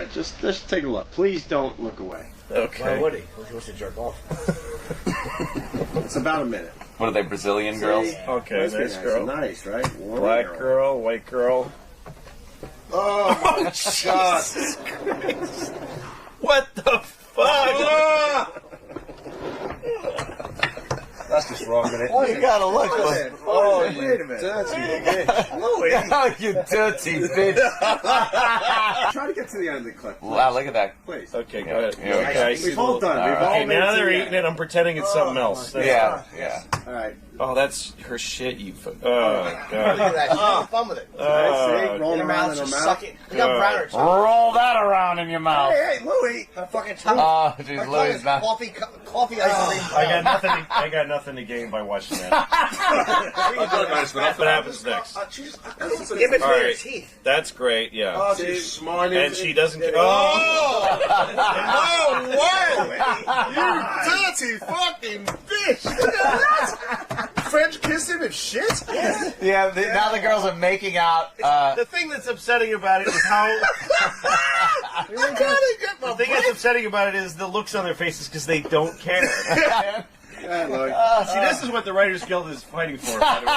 right, just take a look. Please don't look away. Okay. Why would he? He wants to jerk off. It's about a minute. What are they, Brazilian girls? Okay, nice girl. Nice, right? Warm Black girl, white girl. Oh my God! What the fuck? That's just wrong, isn't it? Oh, you gotta look. Oh, wait a minute. Louis. You dirty bitch. Try to get to the end of the clip. Wow, look at that. Please. Okay, go ahead. Here we go. Okay, I see We've all done. We've all Okay, made now it to they're the eating end. it. I'm pretending it's something else. Yeah, yeah. All right. Oh, that's her shit, you Oh, Look God. at that. She's having fun with it. See? Rolling Your around mouth, in her just mouth. suck it. You got browner. Roll that around in your mouth. Hey, Louis. Her fucking tongue. Oh, Her jeez, tongue Louis is not. coffee ice cream. I got nothing to gain by watching that. What happens next? Give it All to your right. teeth. That's great, yeah. Oh, she's smart. And she doesn't. Oh! No way! You dirty fucking bitch! Look at that! French kiss him and shit? Yeah, now the girls are making out. The thing that's upsetting about it is how. The thing that's upsetting about it is the looks on their faces because they don't care. Yeah, Louis. See, this is what the Writers Guild is fighting for. By the way.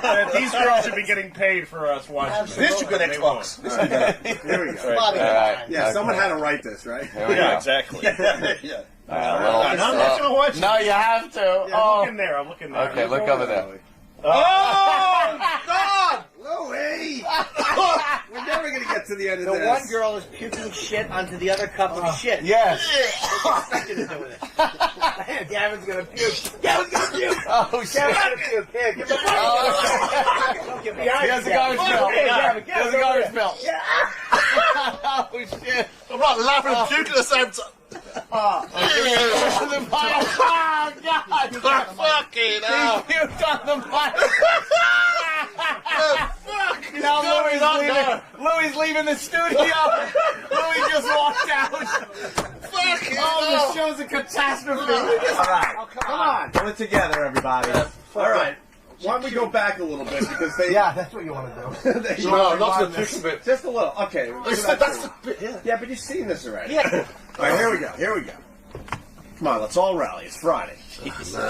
That these girls should be getting paid for us watching this. This is good Xbox. Here we go. Bobby. All right. Yeah, someone had to write this, right? Here we Yeah, go. exactly. Yeah. I'm not going to watch it. No, you have to. I'm Oh. looking there. I'm looking there. Okay, look over there. Oh, God! Louis! We're never going to get to the end of The this. one girl is puking shit onto the other cup of shit. Yes. What's expected to do with it? Gavin's gonna puke. Gavin's gonna puke. Oh, shit. Gavin's gonna puke. Here, give me the Oh. Get He behind has a you, garbage Gavin. bill. Here, Gavin, He has a Gavin, over garbage there. bill. Oh, shit. I'm not laughing and puking at the same time. Oh, God. Fucking He puked on the mic. Fuck! Now Louis leaving the studio. Louis just walked out. Fuck! Oh, the show's a catastrophe. All right. Come on. Put it together, everybody. All right. Why don't we go back a little bit because they... Yeah, that's what you want to do. No, not the picture bit. Just a little. Okay. That's the bit. Yeah, but you've seen this already. Yeah. All right, here we go. Here we go. Come on, let's all rally. It's Friday.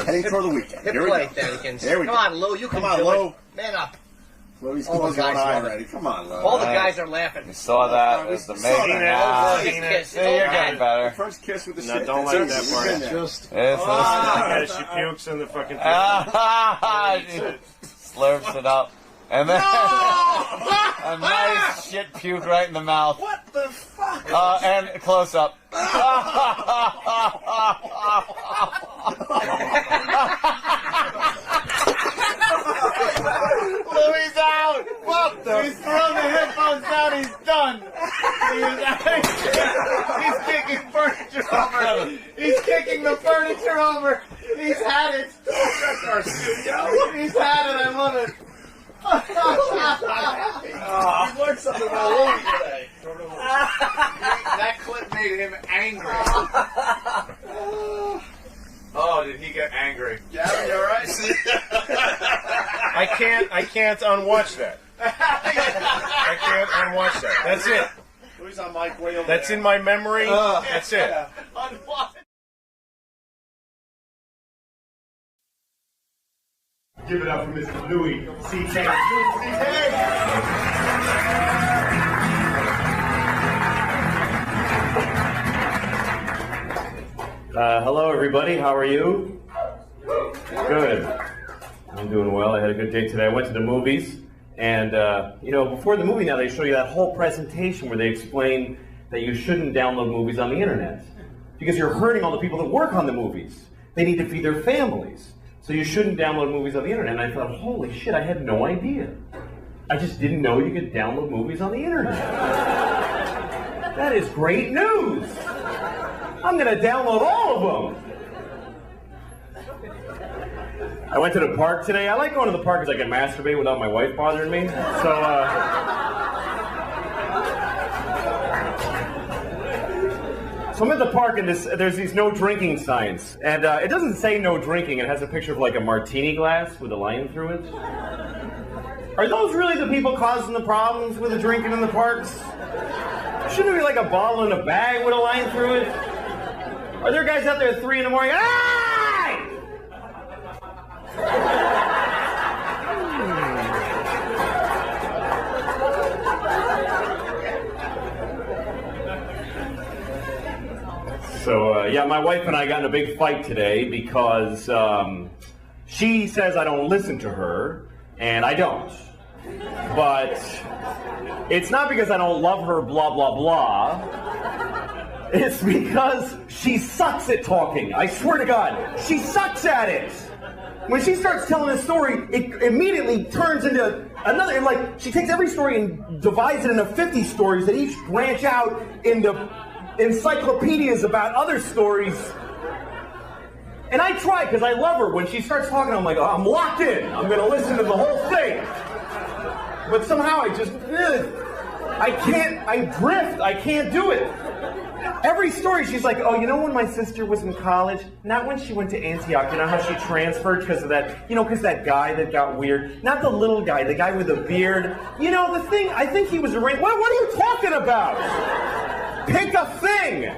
Heading toward the weekend. Hit Here we play, go. Daddy. Here we Come go. on, Lou. You can Come on, do Lou. it. Man up. Louis All the closing one guys eye love it. already. Come on, Lou. All the guys are laughing. You saw that. It was the making out. Seen it. See, you're getting better. First kiss with the No, shit. don't That's like it. that You've part. been there. Just. Yeah, she pukes in the fucking. She slurps it up. And then a nice shit puke right in the mouth. What the fuck? And close up. Louis out. What the? He's thrown the headphones down. He's done. He's kicking furniture over. He's kicking the furniture over. He's had it. He's had it. I love it. We've learned something about Louis today. That clip made him angry. Oh, did he get angry? Gavin, you all right? I can't unwatch that. I can't unwatch that. That's it. Louis on mic way over That's there. in my memory. That's it. Give it up for Mr. Louis C.K. Hello, everybody. How are you? Good. I'm doing well. I had a good day today. I went to the movies, and before the movie, now they show you that whole presentation where they explain that you shouldn't download movies on the internet because you're hurting all the people that work on the movies. They need to feed their families. So you shouldn't download movies on the internet. And I thought, holy shit, I had no idea. I just didn't know you could download movies on the internet. That is great news. I'm going to download all of them. I went to the park today. I like going to the park because I can masturbate without my wife bothering me. So I'm at the park and there's these no drinking signs. And it doesn't say no drinking. It has a picture of like a martini glass with a line through it. Are those really the people causing the problems with the drinking in the parks? Shouldn't it be like a bottle in a bag with a line through it? Are there guys out there at 3 in the morning? Hey! So, yeah, my wife and I got in a big fight today because she says I don't listen to her, and I don't. But it's not because I don't love her, blah, blah, blah. It's because she sucks at talking. I swear to God, she sucks at it. When she starts telling a story, it immediately turns into another. Like, she takes every story and divides it into 50 stories that each branch out into encyclopedias about other stories. And I try, because I love her. When she starts talking, I'm like, oh, I'm locked in. I'm going to listen to the whole thing. But somehow I drift. I can't do it. Every story, she's like, oh, you know when my sister was in college? Not when she went to Antioch. You know how she transferred because of that, because that guy that got weird? Not the little guy, the guy with the beard. You know, the thing, I think he was arranged. What are you talking about? Pick a thing.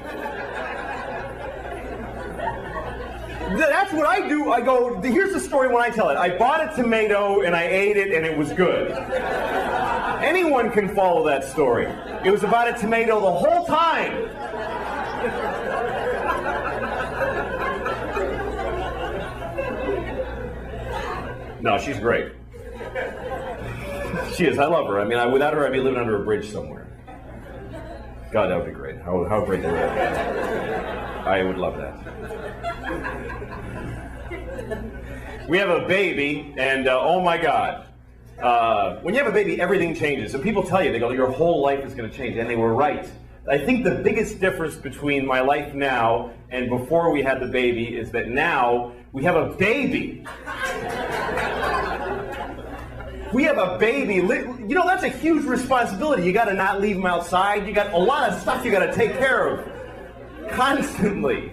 That's what I do. I go, here's the story when I tell it. I bought a tomato and I ate it and it was good. Anyone can follow that story. It was about a tomato the whole time. No, she's great. She is. I love her. I mean, without her, I'd be living under a bridge somewhere. God, that would be great. How great would that be? I would love that. We have a baby, and oh my God. When you have a baby, everything changes. And people tell you, they go, your whole life is going to change. And they were right. I think the biggest difference between my life now and before we had the baby is that now we have a baby. We have a baby. You know, that's a huge responsibility. You got to not leave him outside. You got a lot of stuff you got to take care of constantly.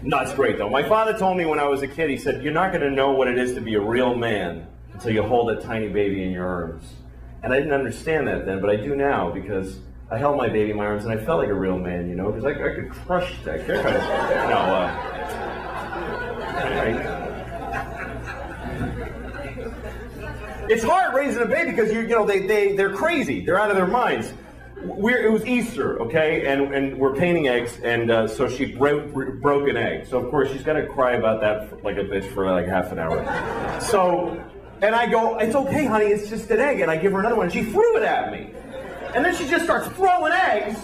No, it's great, though. My father told me when I was a kid, he said, you're not going to know what it is to be a real man until you hold a tiny baby in your arms. And I didn't understand that then, but I do now, because I held my baby in my arms and I felt like a real man, because I could crush that. It's hard raising a baby because they're crazy. They're out of their minds. It was Easter, okay, and we're painting eggs, and so she broke an egg. So of course she's got to cry about that like a bitch for like half an hour. So, and I go, it's okay, honey, it's just an egg, and I give her another one, and she threw it at me, and then she just starts throwing eggs,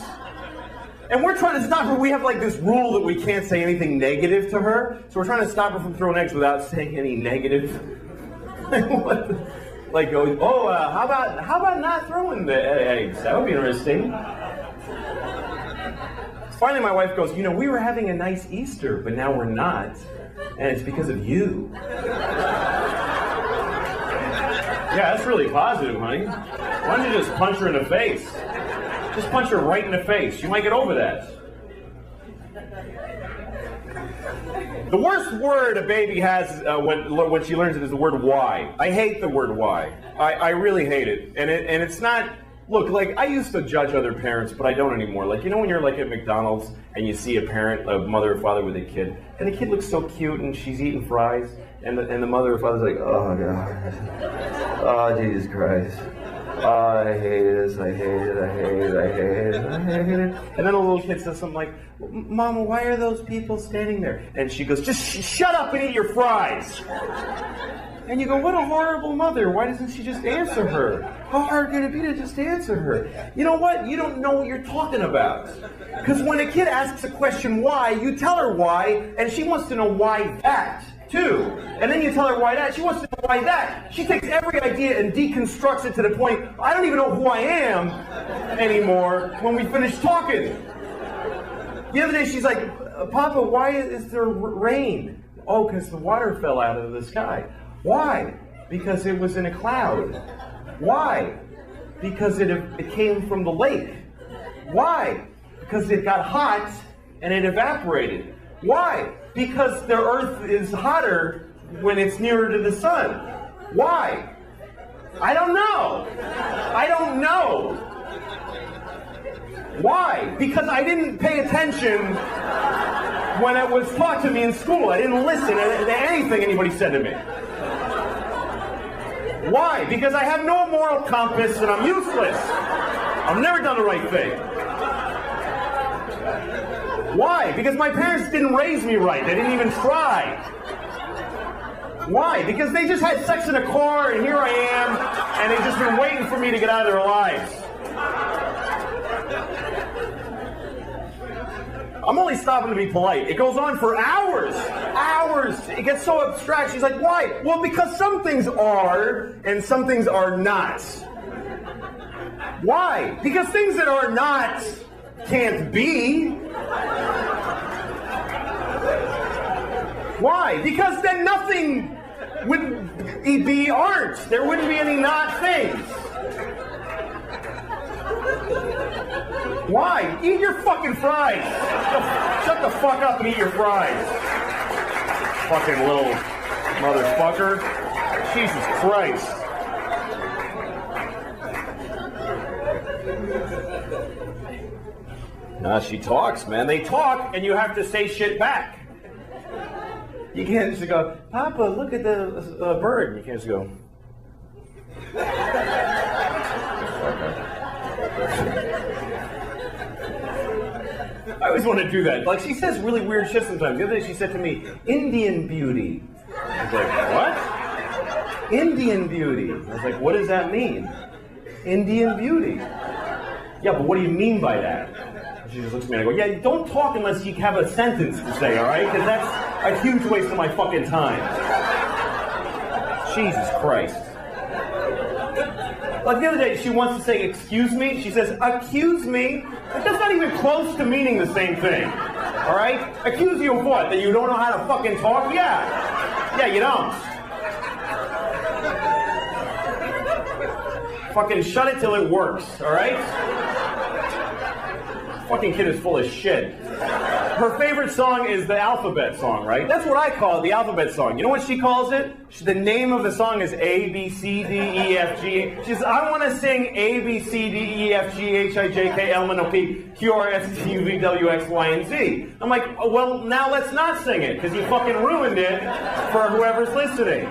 and we're trying to stop her. We have like this rule that we can't say anything negative to her, so we're trying to stop her from throwing eggs without saying any negative. Like, how about not throwing the eggs? That would be interesting. Finally, my wife goes, we were having a nice Easter, but now we're not, and it's because of you. Yeah, that's really positive, honey. Why don't you just punch her in the face? Just punch her right in the face. You might get over that. The worst word a baby has when she learns it is the word why. I hate the word why. I really hate it. And it's not, look, like I used to judge other parents, but I don't anymore. Like, when you're like at McDonald's and you see a mother or father with a kid, and the kid looks so cute and she's eating fries, and the mother or father's like, oh God, oh Jesus Christ. Oh, I hate this, I hate it, I hate it, I hate it, I hate it. And then a little kid says something like, Mama, why are those people standing there? And she goes, just shut up and eat your fries. And you go, what a horrible mother. Why doesn't she just answer her? How hard can it be to just answer her? You know what? You don't know what you're talking about. Because when a kid asks a question why, you tell her why, and she wants to know why that. Too. And then you tell her why that. She wants to know why that. She takes every idea and deconstructs it to the point, I don't even know who I am anymore when we finish talking. The other day she's like, Papa, why is there rain? Oh, because the water fell out of the sky. Why? Because it was in a cloud. Why? Because it came from the lake. Why? Because it got hot and it evaporated. Why? Because the earth is hotter when it's nearer to the sun. Why? I don't know. I don't know. Why? Because I didn't pay attention when it was taught to me in school. I didn't listen to anything anybody said to me. Why? Because I have no moral compass and I'm useless. I've never done the right thing. Why? Because my parents didn't raise me right. They didn't even try. Why? Because they just had sex in a car and here I am and they've just been waiting for me to get out of their lives. I'm only stopping to be polite. It goes on for hours. Hours. It gets so abstract. She's like, why? Well, because some things are and some things are not. Why? Because things that are not can't be. Why? Because then nothing would be aren't. There wouldn't be any not things. Why? Eat your fucking fries. Shut the fuck up and eat your fries. Fucking little motherfucker. Jesus Christ. Nah, she talks, man. They talk and you have to say shit back. You can't just go, Papa, look at the bird. You can't just go. I always want to do that. Like, she says really weird shit sometimes. The other day she said to me, Indian beauty. I was like, what? Indian beauty. I was like, what does that mean? Indian beauty. Yeah, but what do you mean by that? She just looks at me and I go, yeah, don't talk unless you have a sentence to say, all right? Because that's a huge waste of my fucking time. Jesus Christ. Like the other day, she wants to say, excuse me. She says, accuse me. That's not even close to meaning the same thing. All right? Accuse you of what? That you don't know how to fucking talk? Yeah. Yeah, you don't. Fucking shut it till it works, all right? Fucking kid is full of shit. Her favorite song is the alphabet song, right? That's what I call it, the alphabet song. You know what she calls it? The name of the song is A, B, C, D, E, F, G. She says, I want to sing A, B, C, D, E, F, G, H, I, J, K, L, M, N, O, P, Q, R, S, T, U, V, W, X, Y, and Z. I'm like, oh, well, now let's not sing it, because you fucking ruined it for whoever's listening.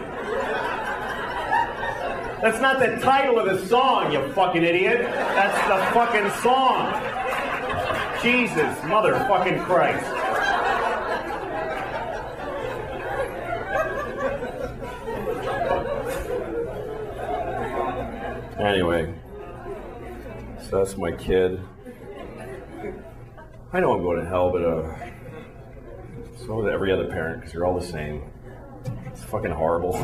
That's not the title of the song, you fucking idiot. That's the fucking song. Jesus, motherfucking Christ. Anyway, so that's my kid. I know I'm going to hell, but so is every other parent, because you're all the same. It's fucking horrible.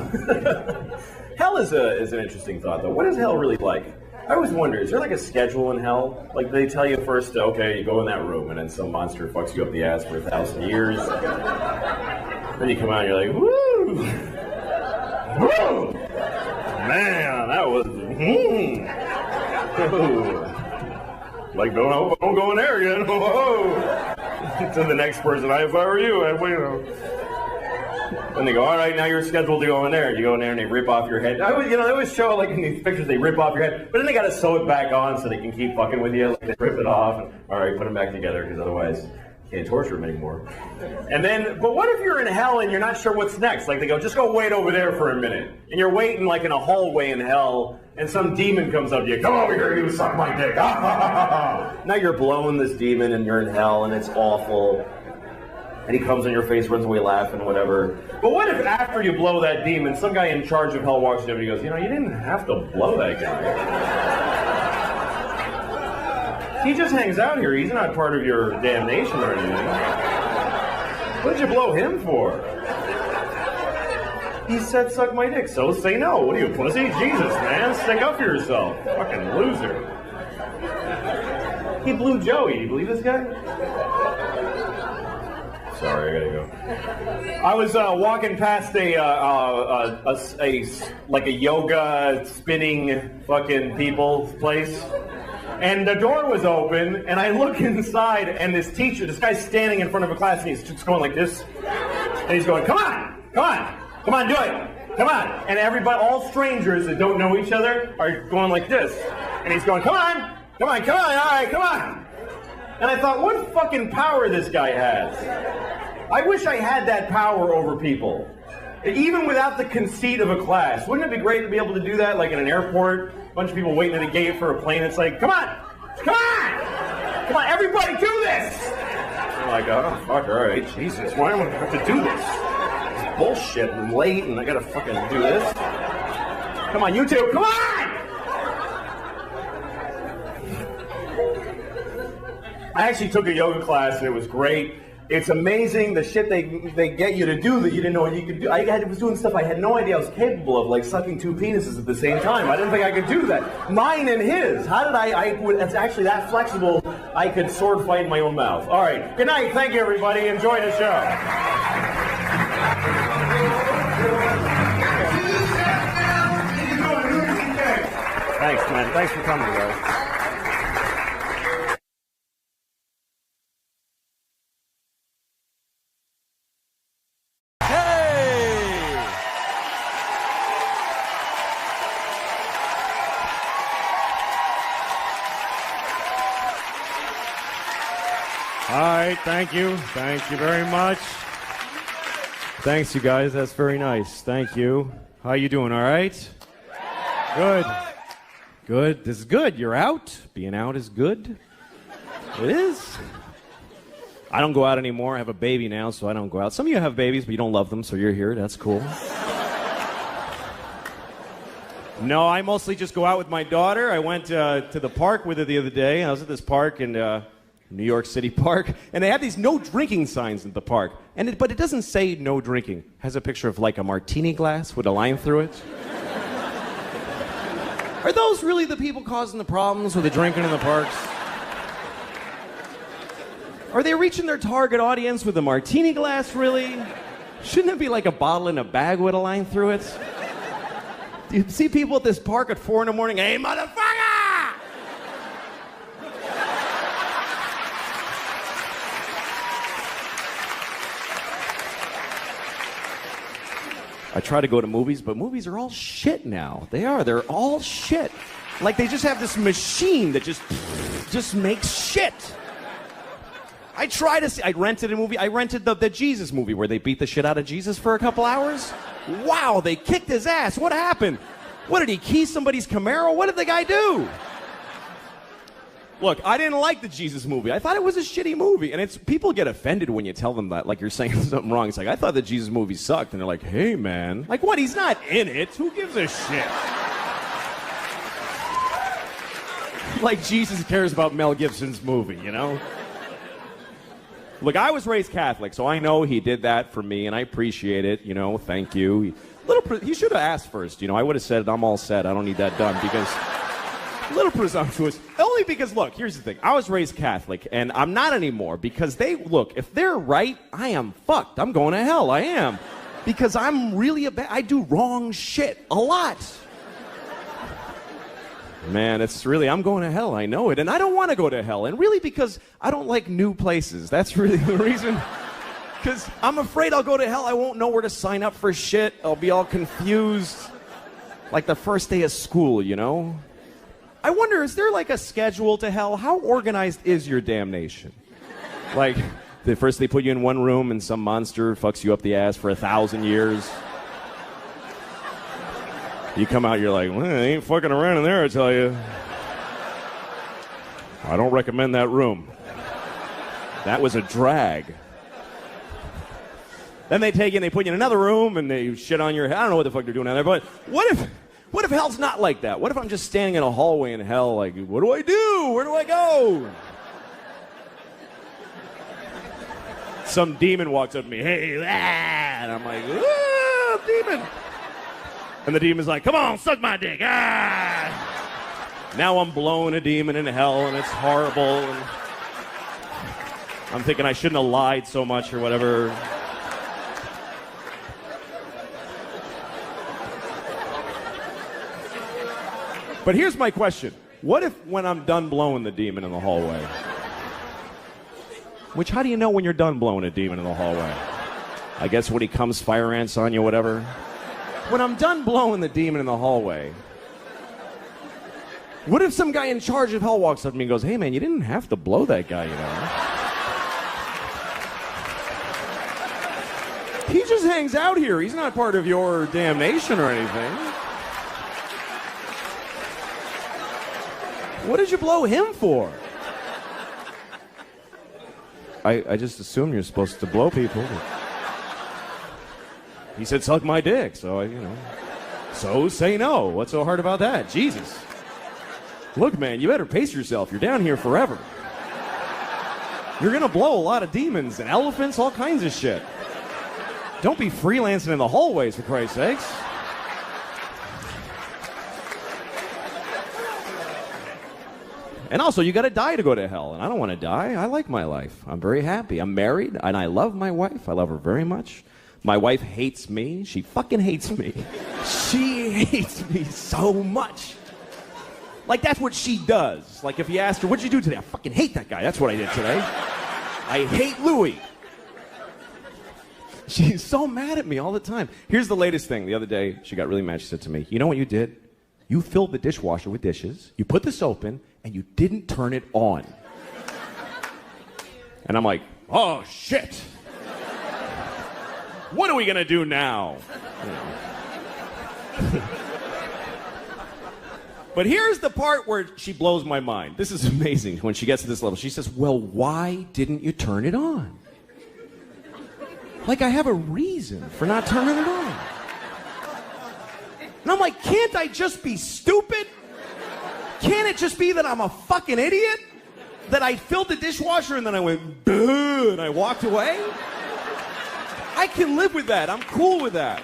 Hell is an interesting thought, though. What is hell really like? I always wonder, is there like a schedule in hell? Like they tell you first, okay, you go in that room and then some monster fucks you up the ass for 1,000 years. Then you come out and you're like, woo! Woo! Man, that was, like, don't go in there again. Whoa! To the next person, if I were you, I'd wait. And they go, all right, now you're scheduled to go in there. You go in there and they rip off your head. They always show, like in these pictures, they rip off your head, but then they got to sew it back on so they can keep fucking with you. Like they rip it off, and, all right, put them back together, because otherwise you can't torture them anymore. And then, but what if you're in hell and you're not sure what's next? Like they go, just go wait over there for a minute. And you're waiting like in a hallway in hell, and some demon comes up to you, come over here, you suck my dick. Now you're blowing this demon and you're in hell and it's awful. And he comes in your face, runs away laughing, whatever. But what if after you blow that demon, some guy in charge of hell walks in and he goes, you know, you didn't have to blow that guy. He just hangs out here. He's not part of your damnation or anything. What did you blow him for? He said, suck my dick, so say no. What are you, pussy? Jesus, man, stick up for yourself. Fucking loser. He blew Joey. Do you believe this guy? Sorry, I gotta go. I was walking past a yoga spinning fucking people place, and the door was open, and I look inside, and this guy's standing in front of a class, and he's just going like this, and he's going, come on, do it, come on, and everybody, all strangers that don't know each other, are going like this, and he's going, come on, all right, come on. And I thought, what fucking power this guy has. I wish I had that power over people. Even without the conceit of a class. Wouldn't it be great to be able to do that, like in an airport? A bunch of people waiting at a gate for a plane. It's like, come on! Come on! Come on, everybody do this! I'm like, oh, fuck, all right, Jesus, why am I have to do this? It's bullshit, and late, and I gotta fucking do this. Come on, you two, come on! I actually took a yoga class, and it was great. It's amazing the shit they get you to do that you didn't know you could do. I was doing stuff I had no idea I was capable of, like sucking two penises at the same time. I didn't think I could do that. Mine and his. How did it's actually that flexible, I could sword fight in my own mouth. All right. Good night. Thank you, everybody. Enjoy the show. Thanks, man. Thanks for coming, guys. All right, thank you. Thank you very much. Thanks, you guys. That's very nice. Thank you. How you doing, all right? Good. Good. This is good. You're out. Being out is good. It is. I don't go out anymore. I have a baby now, so I don't go out. Some of you have babies, but you don't love them, so you're here. That's cool. No, I mostly just go out with my daughter. I went to the park with her the other day. I was at this park in New York City Park, and they have these no drinking signs at the park. But it doesn't say no drinking. It has a picture of like a martini glass with a line through it. Are those really the people causing the problems with the drinking in the parks? Are they reaching their target audience with a martini glass, really? Shouldn't it be like a bottle in a bag with a line through it? Do you see people at this park at 4 in the morning? Hey, motherfucker! I try to go to movies, but movies are all shit now. They are. They're all shit. Like they just have this machine that just makes shit. I rented a movie. I rented the Jesus movie where they beat the shit out of Jesus for a couple hours. Wow, they kicked his ass. What happened? What, did he key somebody's Camaro? What did the guy do? Look, I didn't like the Jesus movie. I thought it was a shitty movie. And people get offended when you tell them that, like you're saying something wrong. It's like, I thought the Jesus movie sucked. And they're like, hey, man. Like, what? He's not in it. Who gives a shit? Like Jesus cares about Mel Gibson's movie, you know? Look, I was raised Catholic, so I know he did that for me, and I appreciate it, you know, thank you. He should have asked first, you know. I would have said, I'm all set, I don't need that done, because a little presumptuous. Only because, look, here's the thing. I was raised Catholic, and I'm not anymore, because if they're right, I am fucked. I'm going to hell, I am. Because I'm really I do wrong shit a lot. Man, I'm going to hell, I know it, and I don't want to go to hell, and really because I don't like new places. That's really the reason. Because I'm afraid I'll go to hell, I won't know where to sign up for shit, I'll be all confused. Like the first day of school, you know? I wonder, is there like a schedule to hell? How organized is your damnation? Like, first they put you in one room and some monster fucks you up the ass for 1,000 years. You come out, you're like, well, I ain't fucking around in there, I tell you. I don't recommend that room. That was a drag. Then they take you and they put you in another room and they shit on your head. I don't know what the fuck they're doing down there, but what if hell's not like that? What if I'm just standing in a hallway in hell like, what do I do? Where do I go? Some demon walks up to me, hey, and I'm like, ah, demon. And the demon's like, come on, suck my dick. Ah. Now I'm blowing a demon in hell, and it's horrible. And I'm thinking I shouldn't have lied so much or whatever. But here's my question. What if when I'm done blowing the demon in the hallway? Which, how do you know when you're done blowing a demon in the hallway? I guess when he comes fire ants on you, whatever. When I'm done blowing the demon in the hallway, What if some guy in charge of hell walks up to me and goes, hey man, you didn't have to blow that guy, you know? He just hangs out here. He's not part of your damnation or anything. What did you blow him for? I just assumed you're supposed to blow people. He said, suck my dick, so I, you know. So say no. What's so hard about that? Jesus. Look, man, you better pace yourself. You're down here forever. You're gonna blow a lot of demons and elephants, all kinds of shit. Don't be freelancing in the hallways, for Christ's sakes. And also, you gotta die to go to hell, and I don't want to die. I like my life. I'm very happy. I'm married, and I love my wife. I love her very much. My wife hates me. She fucking hates me. She hates me so much. Like, that's what she does. Like, if you asked her, what'd you do today? I fucking hate that guy. That's what I did today. I hate Louis. She's so mad at me all the time. Here's the latest thing. The other day, she got really mad. She said to me, you know what you did? You filled the dishwasher with dishes, you put the soap in, and you didn't turn it on. And I'm like, oh, shit. What are we gonna do now? You know. But here's the part where she blows my mind. This is amazing when she gets to this level. She says, well, why didn't you turn it on? Like I have a reason for not turning it on. And I'm like, can't I just be stupid? Can't it just be that I'm a fucking idiot? That I filled the dishwasher and then I went, duh, and I walked away? I can live with that. I'm cool with that.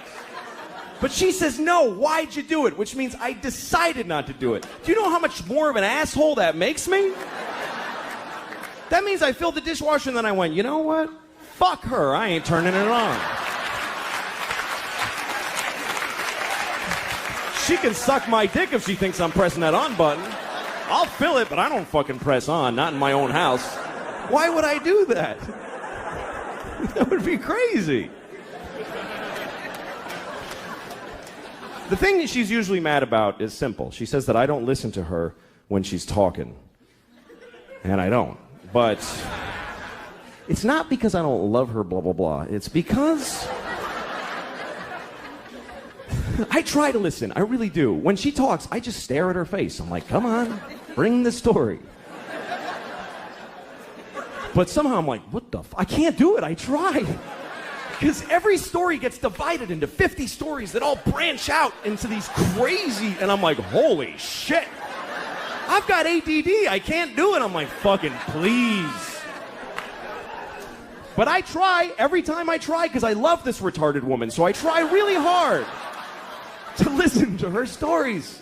But she says, no, why'd you do it? Which means I decided not to do it. Do you know how much more of an asshole that makes me? That means I filled the dishwasher and then I went, you know what? Fuck her. I ain't turning it on. She can suck my dick if she thinks I'm pressing that on button. I'll fill it, but I don't fucking press on. Not in my own house. Why would I do that? That would be crazy. The thing that she's usually mad about is simple. She says that I don't listen to her when she's talking. And I don't. But it's not because I don't love her, blah, blah, blah. It's because I try to listen. I really do. When she talks, I just stare at her face. I'm like, come on, bring the story. But somehow I'm like, what the I can't do it. I try. Because every story gets divided into 50 stories that all branch out into these crazy... And I'm like, holy shit. I've got ADD. I can't do it. I'm like, fucking please. But I try every time I try because I love this retarded woman. So I try really hard to listen to her stories.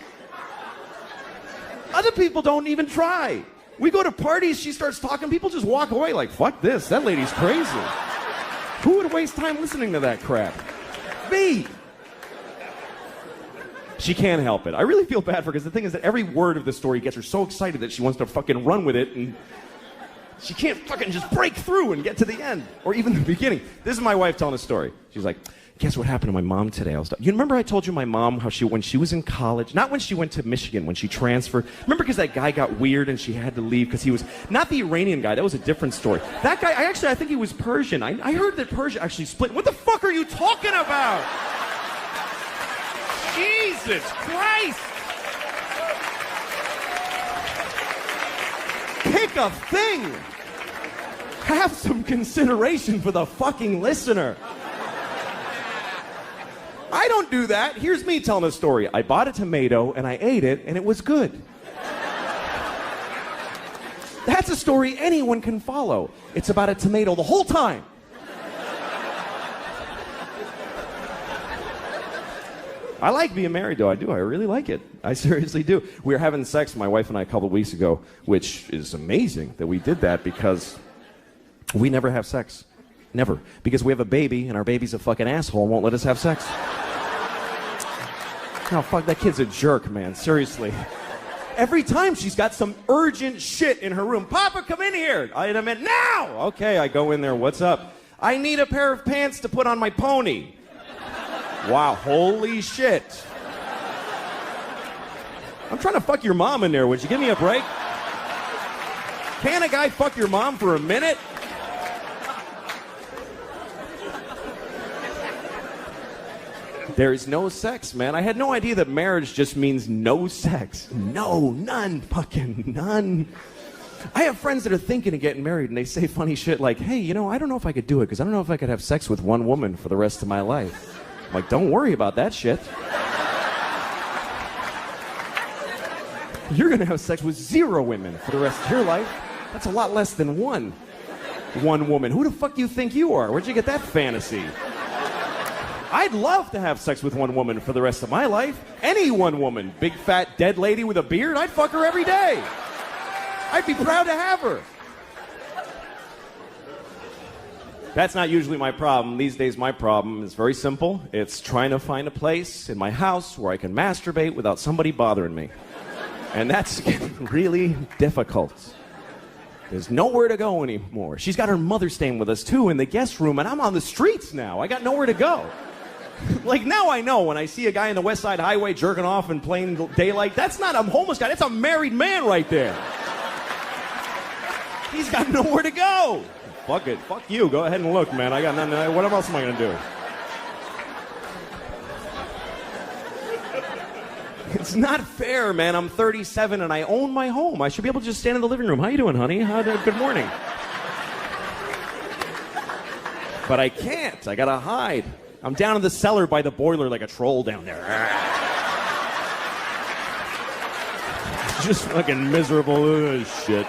Other people don't even try. We go to parties, she starts talking, people just walk away like, fuck this, that lady's crazy. Who would waste time listening to that crap? Me. She can't help it. I really feel bad for her because the thing is that every word of the story gets her so excited that she wants to fucking run with it and she can't fucking just break through and get to the end or even the beginning. This is my wife telling a story. She's like, guess what happened to my mom today? You remember I told you my mom how when she was in college, not when she went to Michigan, when she transferred. Remember because that guy got weird and she had to leave because he was, not the Iranian guy, that was a different story. That guy, I think he was Persian. I heard that Persia actually split. What the fuck are you talking about? Jesus Christ. Pick a thing. Have some consideration for the fucking listener. I don't do that. Here's me telling a story. I bought a tomato and I ate it and it was good. That's a story anyone can follow. It's about a tomato the whole time. I like being married though. I do. I really like it. I seriously do. We were having sex, my wife and I, a couple of weeks ago, which is amazing that we did that because we never have sex. Never. Because we have a baby, and our baby's a fucking asshole and won't let us have sex. No, fuck, that kid's a jerk, man. Seriously. Every time she's got some urgent shit in her room. Papa, come in here. I meant, now! Okay, I go in there. What's up? I need a pair of pants to put on my pony. Wow, holy shit. I'm trying to fuck your mom in there. Would you give me a break? Can a guy fuck your mom for a minute? There's no sex, man. I had no idea that marriage just means no sex. No, none, fucking none. I have friends that are thinking of getting married, and they say funny shit like, hey, you know, I don't know if I could do it, because I don't know if I could have sex with one woman for the rest of my life. I'm like, don't worry about that shit. You're going to have sex with 0 women for the rest of your life. That's a lot less than one woman. Who the fuck do you think you are? Where'd you get that fantasy? I'd love to have sex with one woman for the rest of my life. Any one woman. Big, fat, dead lady with a beard, I'd fuck her every day. I'd be proud to have her. That's not usually my problem. These days, my problem is very simple. It's trying to find a place in my house where I can masturbate without somebody bothering me. And that's getting really difficult. There's nowhere to go anymore. She's got her mother staying with us, too, in the guest room, and I'm on the streets now. I got nowhere to go. Like, now I know when I see a guy in the West Side Highway jerking off in plain daylight, that's not a homeless guy. That's a married man right there. He's got nowhere to go. Fuck it. Fuck you. Go ahead and look, man. I got nothing. What else am I going to do? It's not fair, man. I'm 37 and I own my home. I should be able to just stand in the living room. How you doing, honey? Good morning. But I can't. I gotta hide. I'm down in the cellar by the boiler like a troll down there. Just fucking miserable shit.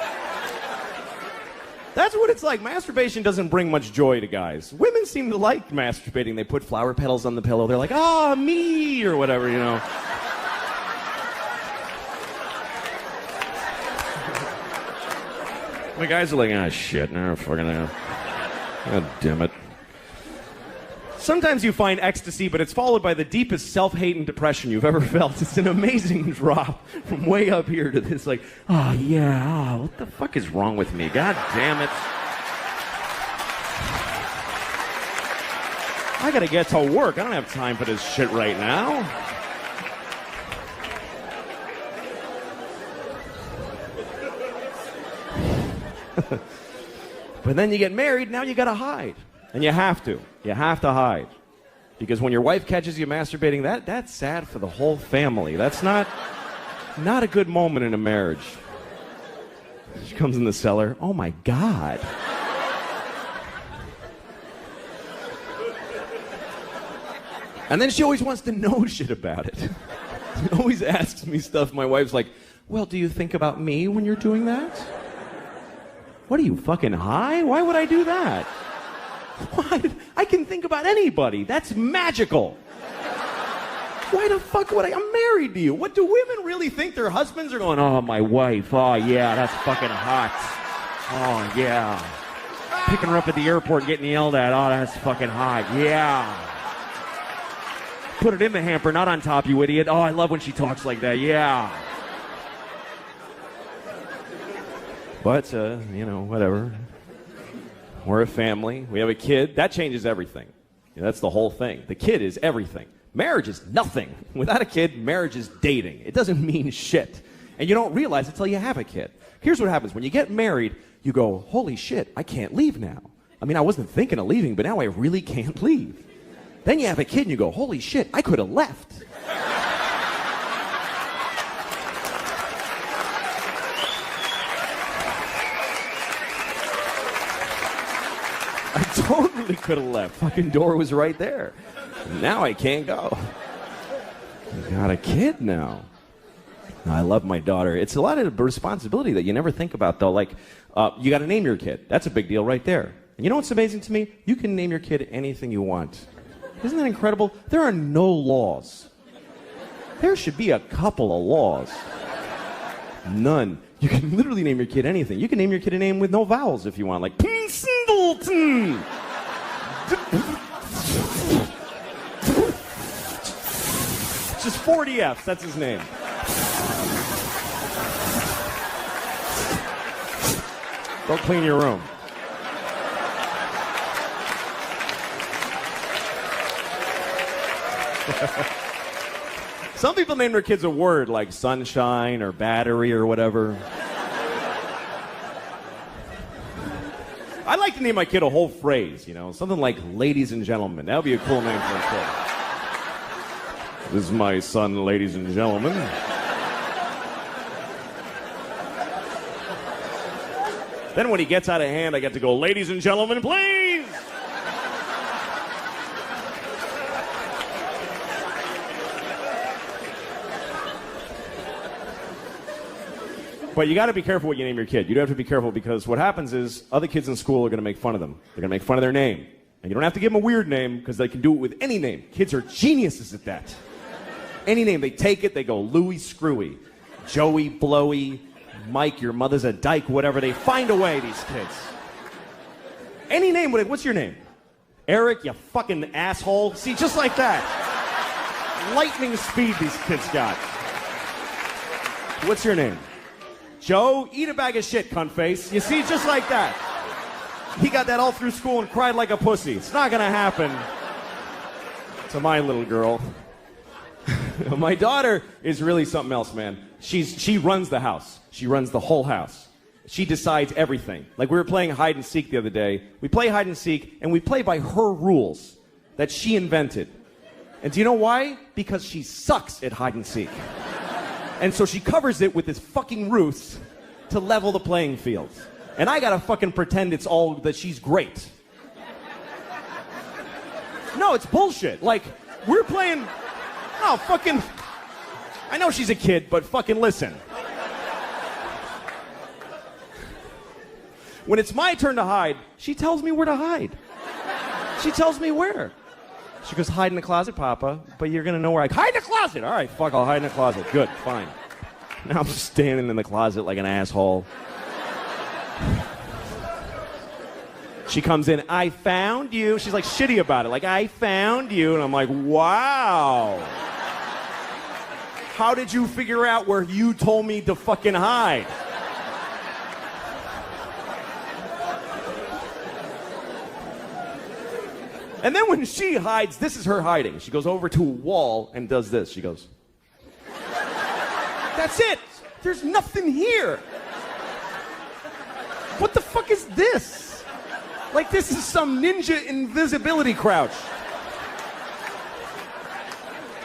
That's what it's like. Masturbation doesn't bring much joy to guys. Women seem to like masturbating. They put flower petals on the pillow. They're like, ah, me, or whatever, you know. The guys are like, ah, shit, no, fucking hell. God damn it. Sometimes you find ecstasy, but it's followed by the deepest self-hate and depression you've ever felt. It's an amazing drop from way up here to this, like, oh, yeah, what the fuck is wrong with me? God damn it. I gotta get to work. I don't have time for this shit right now. But then you get married, now you gotta hide. And you have to. You have to hide. Because when your wife catches you masturbating, that's sad for the whole family. That's not a good moment in a marriage. She comes in the cellar. Oh my God. And then she always wants to know shit about it. She always asks me stuff. My wife's like, well, do you think about me when you're doing that? What are you, fucking high? Why would I do that? Why? I can think about anybody. That's magical. Why the fuck would I? I'm married to you. What do women really think their husbands are going, oh, my wife. Oh, yeah, that's fucking hot. Oh, yeah. Picking her up at the airport and getting yelled at. Oh, that's fucking hot. Yeah. Put it in the hamper, not on top, you idiot. Oh, I love when she talks like that. Yeah. But, you know, whatever. We're a family. We have a kid. That changes everything. You know, that's the whole thing. The kid is everything. Marriage is nothing. Without a kid, marriage is dating. It doesn't mean shit. And you don't realize it until you have a kid. Here's what happens. When you get married, you go, holy shit, I can't leave now. I mean, I wasn't thinking of leaving, but now I really can't leave. Then you have a kid and you go, holy shit, I could have left. I totally could have left. Fucking door was right there. Now I can't go. I got a kid now. I love my daughter. It's a lot of responsibility that you never think about, though. Like, you got to name your kid. That's a big deal right there. And you know what's amazing to me? You can name your kid anything you want. Isn't that incredible? There are no laws. There should be a couple of laws. None. You can literally name your kid anything. You can name your kid a name with no vowels if you want, like Singleton. Just 40 F's, that's his name. Go clean your room. Some people name their kids a word like sunshine or battery or whatever. I'd like to name my kid a whole phrase, you know, something like ladies and gentlemen. That would be a cool name for a kid. This is my son, ladies and gentlemen. Then when he gets out of hand, I get to go, ladies and gentlemen, please! But you got to be careful what you name your kid. You do have to be careful because what happens is other kids in school are going to make fun of them. They're going to make fun of their name. And you don't have to give them a weird name because they can do it with any name. Kids are geniuses at that. Any name, they take it, they go Louie Screwy, Joey Blowy, Mike, your mother's a dyke, whatever. They find a way, these kids. Any name, what's your name? Eric, you fucking asshole. See, just like that. Lightning speed these kids got. What's your name? Joe, eat a bag of shit, cunt face. You see, just like that. He got that all through school and cried like a pussy. It's not gonna happen to my little girl. My daughter is really something else, man. She runs the house. She runs the whole house. She decides everything. Like we were playing hide and seek the other day. We play hide and seek, and we play by her rules that she invented. And do you know why? Because she sucks at hide and seek. And so she covers it with this fucking ruse to level the playing field. And I gotta fucking pretend it's all that she's great. No, it's bullshit. Like, we're playing... Oh, fucking... I know she's a kid, but fucking listen. When it's my turn to hide, she tells me where to hide. She tells me where. She goes, hide in the closet, Papa, but you're gonna know where I... Hide in the closet! All right, fuck, I'll hide in the closet. Good, fine. Now I'm standing in the closet like an asshole. She comes in, I found you. She's like shitty about it, like, I found you. And I'm like, wow. How did you figure out where you told me to fucking hide? And then when she hides, this is her hiding. She goes over to a wall and does this. She goes, that's it. There's nothing here. What the fuck is this? Like this is some ninja invisibility crouch.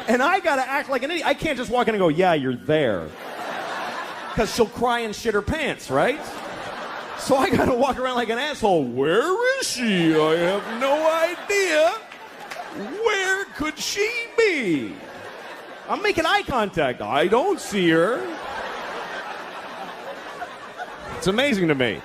And I gotta act like an idiot. I can't just walk in and go, yeah, you're there. Because she'll cry and shit her pants, right? So I gotta walk around like an asshole. Where is she? I have no idea. Where could she be? I'm making eye contact. I don't see her. It's amazing to me.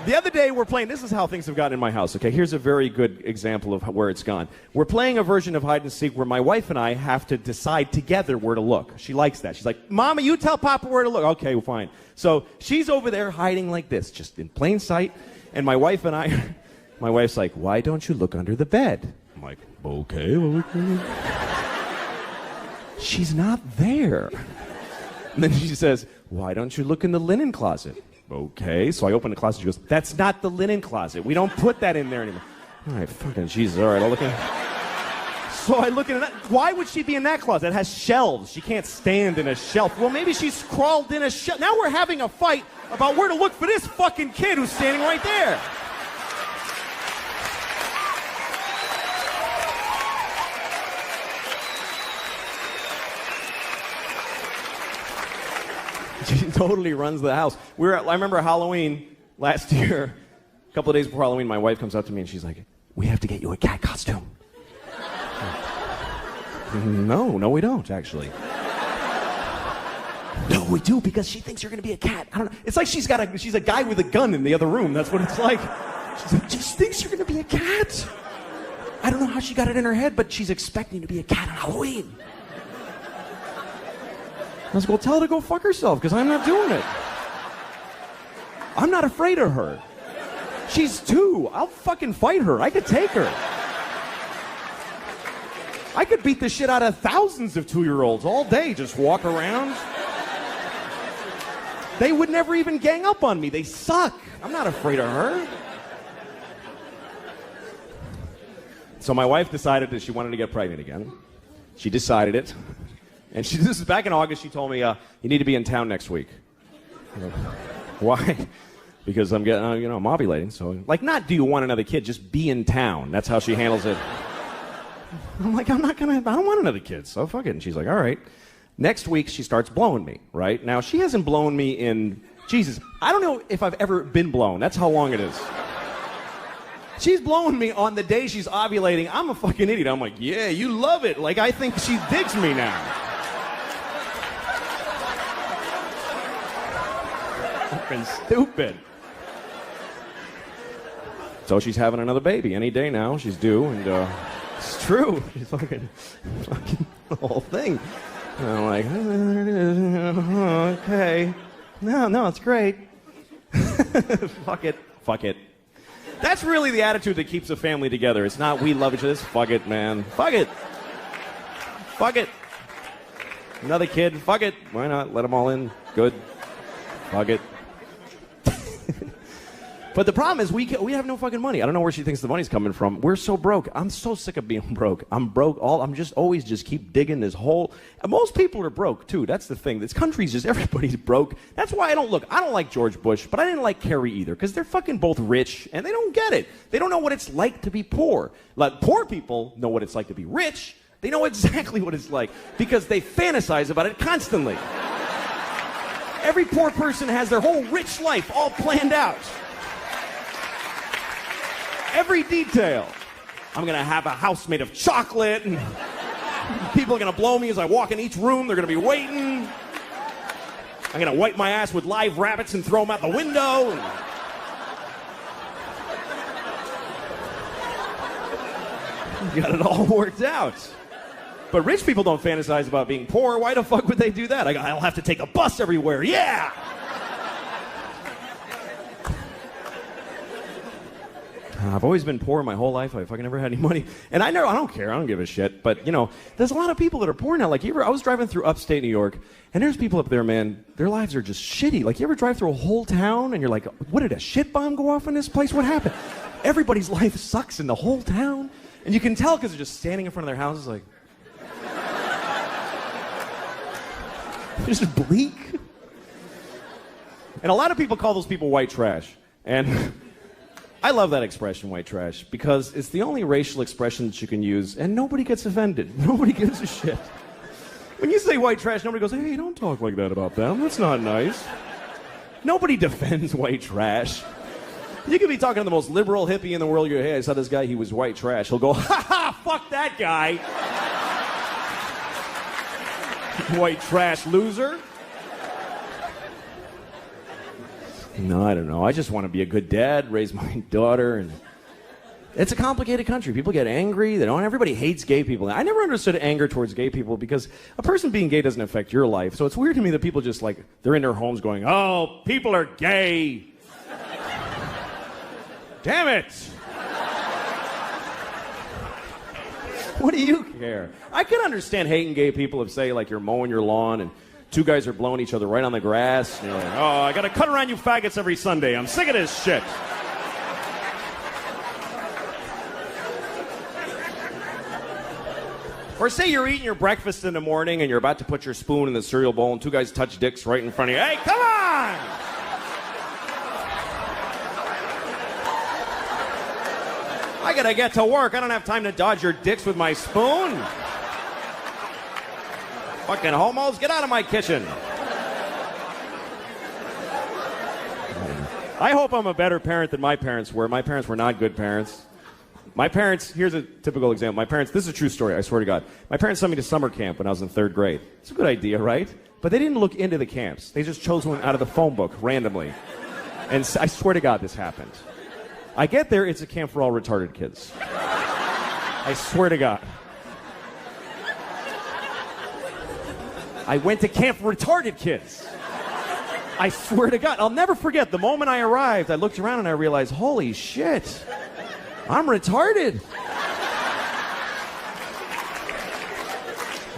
The other day we're playing, this is how things have gotten in my house, okay? Here's a very good example of where it's gone. We're playing a version of hide and seek where my wife and I have to decide together where to look. She likes that. She's like, Mama, you tell Papa where to look. Okay, well, fine. So she's over there hiding like this, just in plain sight. And my wife and I, my wife's like, why don't you look under the bed? I'm like, okay, well, okay. She's not there. And then she says, why don't you look in the linen closet? Okay, so I open the closet. She goes, that's not the linen closet. We don't put that in there anymore. All right, fucking Jesus. All right, I'll look in. So I look in that. Why would she be in that closet? It has shelves. She can't stand in a shelf. Well, maybe she's crawled in a shelf. Now we're having a fight about where to look for this fucking kid who's standing right there. She totally runs the house. I remember Halloween last year, a couple of days before Halloween, my wife comes up to me and she's like, we have to get you a cat costume. No, we don't, actually. No, we do, because she thinks you're going to be a cat. I don't know. It's like she's a guy with a gun in the other room. That's what it's like. She's like, just thinks you're going to be a cat. I don't know how she got it in her head, but she's expecting to be a cat on Halloween. I was like, well, tell her to go fuck herself, because I'm not doing it. I'm not afraid of her. She's 2. I'll fucking fight her. I could take her. I could beat the shit out of thousands of 2-year-olds all day, just walk around. They would never even gang up on me. They suck. I'm not afraid of her. So my wife decided that she wanted to get pregnant again. She decided it. And this is back in August. She told me, you need to be in town next week. I'm like, why? Because I'm getting, I'm ovulating. So, not do you want another kid, just be in town. That's how she handles it. I'm like, I don't want another kid, so fuck it. And she's like, all right. Next week, she starts blowing me, right? Now, she hasn't blown me in, Jesus, I don't know if I've ever been blown. That's how long it is. She's blowing me on the day she's ovulating. I'm a fucking idiot. I'm like, yeah, you love it. I think she digs me now. Fucking stupid. So she's having another baby any day now. She's due, and it's true. She's fucking the whole thing. And I'm like, okay. No, it's great. Fuck it. That's really the attitude that keeps a family together. It's not we love each other. It's fuck it, man. Fuck it. Another kid. Fuck it. Why not? Let them all in. Good. Fuck it. But the problem is we have no fucking money. I don't know where she thinks the money's coming from. We're so broke. I'm so sick of being broke. I'm broke. I'm just always keep digging this hole. And most people are broke too. That's the thing. This country's just everybody's broke. That's why I don't like George Bush, but I didn't like Kerry either, because they're fucking both rich and they don't get it. They don't know what it's like to be poor. Poor people know what it's like to be rich. They know exactly what it's like because they fantasize about it constantly. Every poor person has their whole rich life all planned out. Every detail. I'm going to have a house made of chocolate, and people are going to blow me as I walk in each room. They're going to be waiting. I'm going to wipe my ass with live rabbits and throw them out the window. You got it all worked out. But rich people don't fantasize about being poor. Why the fuck would they do that? I'll have to take a bus everywhere. Yeah! I've always been poor my whole life. I fucking never had any money. And I don't care. I don't give a shit. But, there's a lot of people that are poor now. I was driving through upstate New York, and there's people up there, man, their lives are just shitty. You ever drive through a whole town, and you're like, what, did a shit bomb go off in this place? What happened? Everybody's life sucks in the whole town. And you can tell because they're just standing in front of their houses like... just bleak. And a lot of people call those people white trash. And... I love that expression, white trash, because it's the only racial expression that you can use, and nobody gets offended. Nobody gives a shit. When you say white trash, nobody goes, hey, don't talk like that about them. That's not nice. Nobody defends white trash. You could be talking to the most liberal hippie in the world. You go, hey, I saw this guy, he was white trash. He'll go, ha ha, fuck that guy. White trash loser. No, I don't know. I just want to be a good dad, raise my daughter, and it's a complicated country. People get angry. Everybody hates gay people. I never understood anger towards gay people because a person being gay doesn't affect your life. So it's weird to me that people just they're in their homes going, oh, people are gay. Damn it. What do you care? I can understand hating gay people if, say, you're mowing your lawn and two guys are blowing each other right on the grass. And you're like, oh, I gotta cut around you faggots every Sunday. I'm sick of this shit. Or say you're eating your breakfast in the morning and you're about to put your spoon in the cereal bowl and two guys touch dicks right in front of you. Hey, come on! I gotta get to work. I don't have time to dodge your dicks with my spoon. Fucking homos, get out of my kitchen. I hope I'm a better parent than my parents were. My parents were not good parents. My parents, here's a typical example. My parents, this is a true story, I swear to God. My parents sent me to summer camp when I was in 3rd grade. It's a good idea, right? But they didn't look into the camps. They just chose one out of the phone book randomly. And I swear to God this happened. I get there, it's a camp for all retarded kids. I swear to God. I went to camp for retarded kids. I swear to God. I'll never forget. The moment I arrived, I looked around and I realized, holy shit, I'm retarded.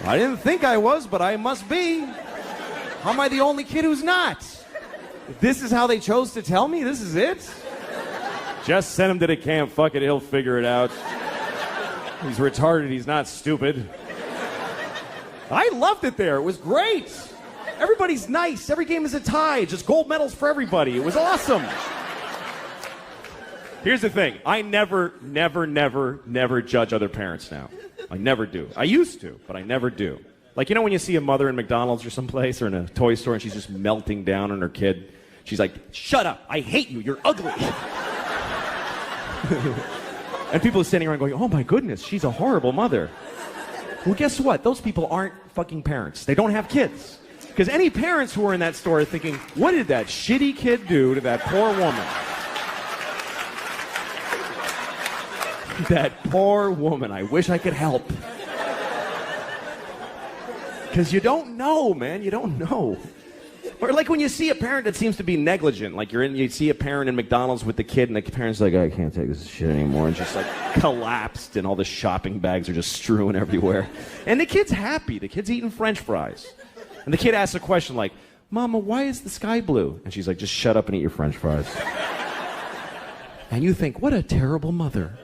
I didn't think I was, but I must be. How am I the only kid who's not? This is how they chose to tell me? This is it? Just send him to the camp. Fuck it, he'll figure it out. He's retarded. He's not stupid. I loved it there. It was great. Everybody's nice. Every game is a tie. Just gold medals for everybody. It was awesome. Here's the thing. I never judge other parents now. I never do. I used to, but I never do. Like, you know when you see a mother in McDonald's or someplace or in a toy store and she's just melting down on her kid? She's like, shut up. I hate you. You're ugly. And people are standing around going, oh my goodness, she's a horrible mother. Well, guess what? Those people aren't fucking parents. They don't have kids. Because any parents who are in that store are thinking, what did that shitty kid do to that poor woman? That poor woman. I wish I could help. Because you don't know, man. You don't know. Or like when you see a parent that seems to be negligent, like you see a parent in McDonald's with the kid, and the parent's like, I can't take this shit anymore, and just like collapsed, and all the shopping bags are just strewn everywhere. And the kid's happy. The kid's eating French fries. And the kid asks a question like, Mama, why is the sky blue? And she's like, just shut up and eat your French fries. And you think, what a terrible mother.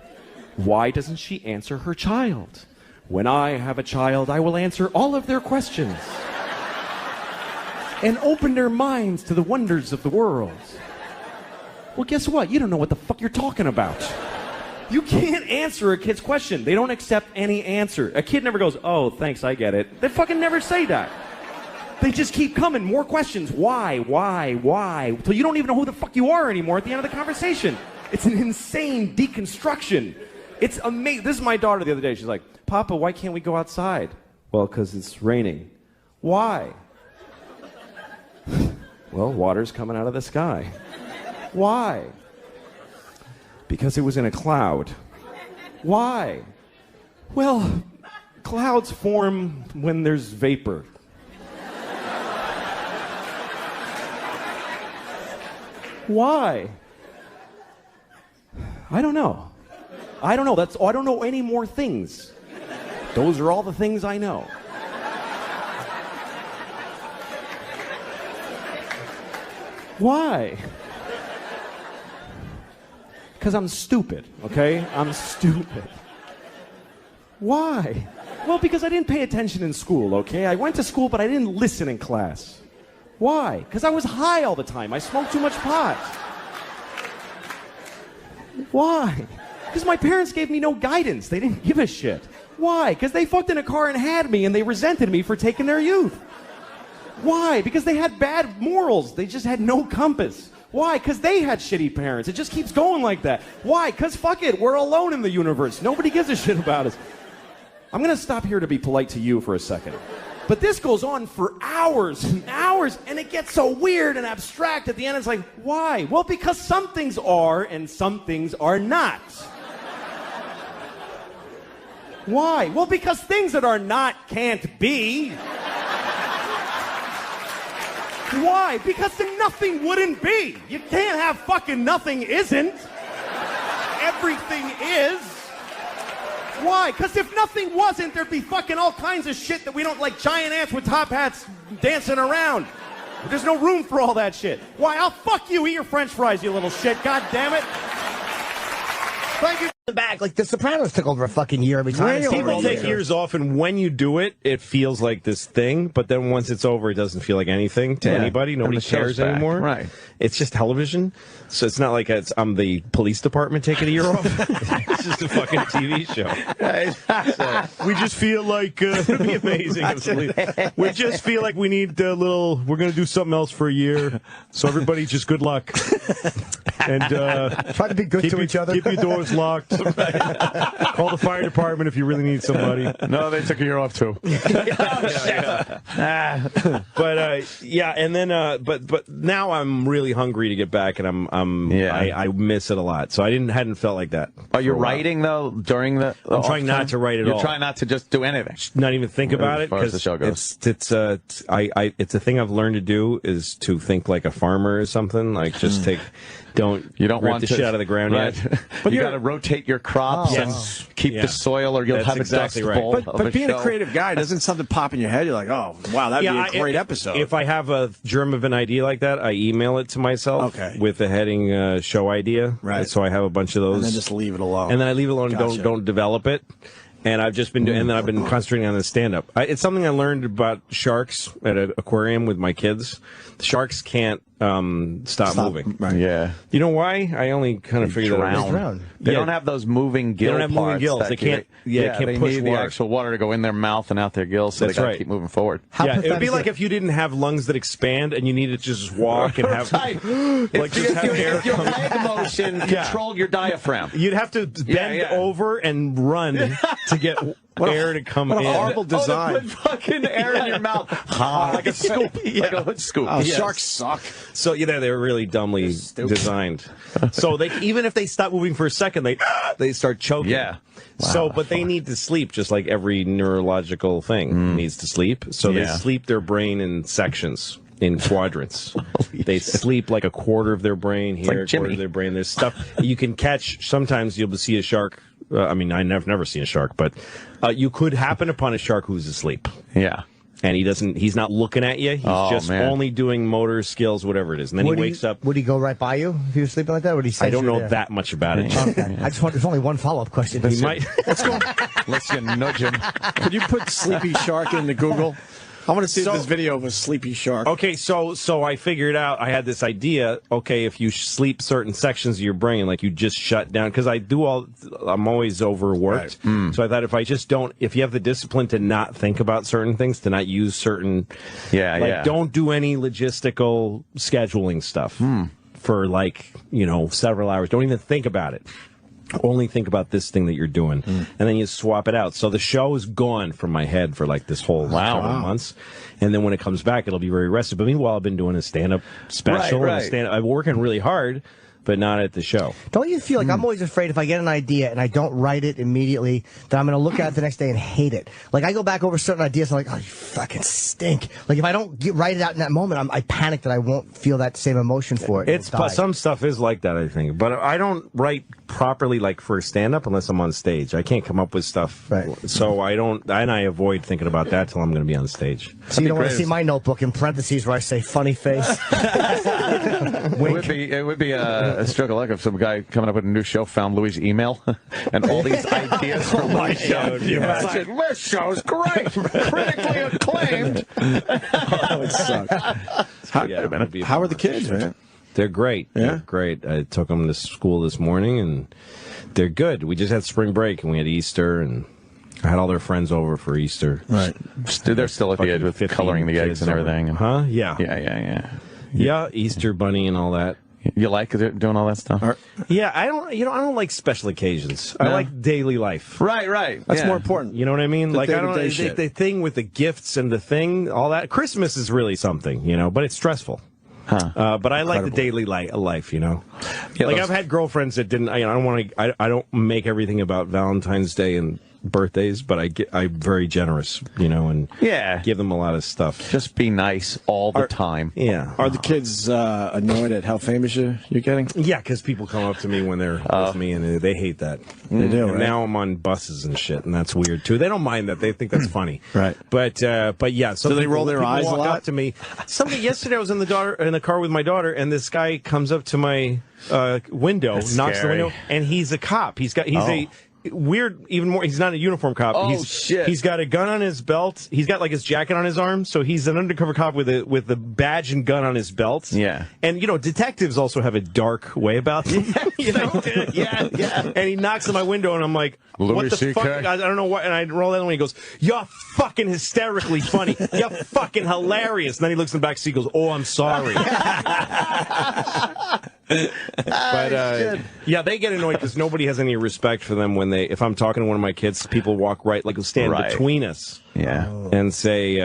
Why doesn't she answer her child? When I have a child, I will answer all of their questions and open their minds to the wonders of the world. Well, guess what? You don't know what the fuck you're talking about. You can't answer a kid's question. They don't accept any answer. A kid never goes, oh, thanks, I get it. They fucking never say that. They just keep coming. More questions. Why? Till you don't even know who the fuck you are anymore at the end of the conversation. It's an insane deconstruction. It's amazing. This is my daughter the other day. She's like, Papa, why can't we go outside? Well, because it's raining. Why? Well, water's coming out of the sky. Why? Because it was in a cloud. Why? Well, clouds form when there's vapor. Why? I don't know. I don't know. I don't know any more things. Those are all the things I know. Why? Because I'm stupid, okay? I'm stupid. Why? Well, because I didn't pay attention in school, okay? I went to school, but I didn't listen in class. Why? Because I was high all the time. I smoked too much pot. Why? Because my parents gave me no guidance. They didn't give a shit. Why? Because they fucked in a car and had me, and they resented me for taking their youth. Why? Because they had bad morals. They just had no compass. Why? Because they had shitty parents. It just keeps going like that. Why? Because fuck it. We're alone in the universe. Nobody gives a shit about us. I'm going to stop here to be polite to you for a second. But this goes on for hours and hours, and it gets so weird and abstract at the end. It's like, why? Well, because some things are and some things are not. Why? Well, because things that are not can't be. Why? Because then nothing wouldn't be. You can't have fucking nothing isn't. Everything is. Why? Because if nothing wasn't, there'd be fucking all kinds of shit that we don't like, giant ants with top hats dancing around. There's no room for all that shit. Why? I'll fuck you. Eat your French fries, you little shit. God damn it. Thank you. Back like The Sopranos took over a fucking year every time. People take years off, and when you do it, it feels like this thing. But then once it's over, it doesn't feel like anything to anybody. Nobody cares anymore. Right? It's just television, so it's not like I'm the police department taking a year off. It's just a fucking TV show. So, we just feel like it'd be amazing. We just feel like we need a little. We're gonna do something else for a year. So everybody, just good luck. And try to be good to each other. Keep your doors locked. Call the fire department if you really need somebody. No, they took a year off too. But yeah, and then but now I'm really hungry to get back, and I miss it a lot. So I hadn't felt like that. Are you writing though during the? I'm trying not to write at all. You're trying not to just do anything. Not even think about it. As far as the show goes, it's a thing I've learned to do is to think like a farmer or something. Like just don't rip want the shit out of the ground yet. But you got to rotate your crops and keep the soil, or you'll have a dust bowl. But being a creative guy, doesn't something pop in your head? You're like, oh, wow, that'd be a great episode. If I have a germ of an idea like that, I email it to myself with the heading show idea. Right. So I have a bunch of those. And then just leave it alone. And then I leave it alone and don't develop it. And I've just been doing, and then I've been concentrating on the stand-up. It's something I learned about sharks at an aquarium with my kids. Sharks can't stop moving. Right. Yeah. You know why? I only kind of figured that out. They don't have those moving gill They don't have moving gills. They can't. They can't they push need water. the actual water to go in their mouth and out their gills, so That's they got to right. keep moving forward. It would be like if you didn't have lungs that expand and you needed to just walk and have Right. like just have air If your come. head motion controlled your diaphragm. You'd have to bend over and run to get air to come in. What a horrible design. Put fucking air in your mouth. Like a scoop. Like a hood scoop. Oh, sharks suck. So they're really dumbly designed. So they even if they stop moving for a second, they start choking. Yeah. So, but they need to sleep just like every neurological thing needs to sleep. So they sleep their brain in sections, in quadrants. They sleep like a quarter of their brain here, like a quarter of their brain. There's stuff you can catch. Sometimes you'll see a shark. I mean, I've never seen a shark, but you could happen upon a shark who's asleep. Yeah. And he's not looking at you. He's just only doing motor skills, whatever it is. And then he wakes up. Would he go right by you if he was sleeping like that? Would he? I don't know that much about it. Okay. I just want. There's only one follow-up question. He might. Let's go. Let's nudge him. Could you put sleepy shark into Google? I want to see this video of a sleepy shark. Okay, so I figured out, I had this idea, okay, if you sleep certain sections of your brain, like you just shut down, because I'm always overworked. Right. So I thought if you have the discipline to not think about certain things, to not use certain, don't do any logistical scheduling stuff for several hours. Don't even think about it. Only think about this thing that you're doing, and then you swap it out. So the show is gone from my head for like this whole several months, and then when it comes back, it'll be very rested. But meanwhile, I've been doing a stand-up special. Right. I'm working really hard, but not at the show. Don't you feel like I'm always afraid if I get an idea and I don't write it immediately, that I'm going to look at it the next day and hate it? Like, I go back over certain ideas and I'm like, oh, you fucking stink. Like, if I don't write it out in that moment, I panic that I won't feel that same emotion for it. Some stuff is like that, I think. But I don't write properly, like, for stand-up unless I'm on stage. I can't come up with stuff. Right. So I don't, and I avoid thinking about that till I'm going to be on stage. So you don't want to see my notebook in parentheses where I say funny face. It would be a struggle like if some guy coming up with a new show found Louis' email and all these ideas for my show. It's like, this show's great, critically acclaimed. That would suck. How are the kids, man? They're great. Yeah? They're great. I took them to school this morning, and they're good. We just had spring break, and we had Easter, and I had all their friends over for Easter. Right. They're still at the edge with coloring the eggs and everything. Huh? Yeah. Yeah, Easter bunny and all that. You like doing all that stuff? Yeah, I don't like special occasions. No? I like daily life. Right. That's more important. You know what I mean? Like, I don't the thing with the gifts and the thing, all that. Christmas is really something, but it's stressful. But I like the daily life, Yeah, like I've had girlfriends that didn't. I don't make everything about Valentine's Day and birthdays, but I'm very generous, and give them a lot of stuff. Just be nice all the time. Yeah. Are the kids annoyed at how famous you're getting? Yeah, because people come up to me when they're with me, and they hate that. They do. And right? now I'm on buses and shit, and that's weird too. They don't mind that; they think that's funny. Right. But yeah. So they roll their eyes a walk lot? up to me. Yesterday, I was in the car with my daughter, and this guy comes up to my window, knocks the window, and he's a cop. He's a weird, even more. He's not a uniform cop. Shit! He's got a gun on his belt. He's got like his jacket on his arm, so he's an undercover cop with the badge and gun on his belt. Yeah. And detectives also have a dark way about them. Yeah. And he knocks on my window, and I'm like, "What the fuck?" I don't know what. And I roll down, and he goes, "You're fucking hysterically funny. You're fucking hilarious." And then he looks in the back seat, and goes, "Oh, I'm sorry." But yeah, they get annoyed because nobody has any respect for them when if I'm talking to one of my kids, people walk stand between us, and say,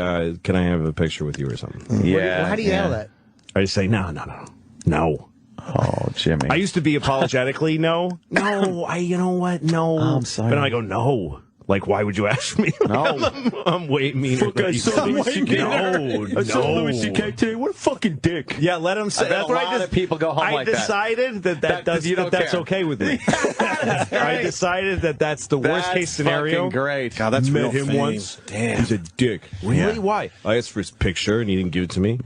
"Can I have a picture with you or something?" How do you handle that? I just say, No. Oh, Jimmy. I used to be apologetically no. You know what? No. I'm sorry. But then I go, no. Like, why would you ask me? No. I'm way meaner. I saw Louis C.K. No. I saw Louis C.K. today. What a fucking dick. Yeah, let him say. That's right. A lot of people go home like that. I decided that's okay with me. I decided that's the worst case scenario. Fucking great. God, that's Met real him fame. once. Damn. He's a dick. Really? Why? I asked for his picture and he didn't give it to me.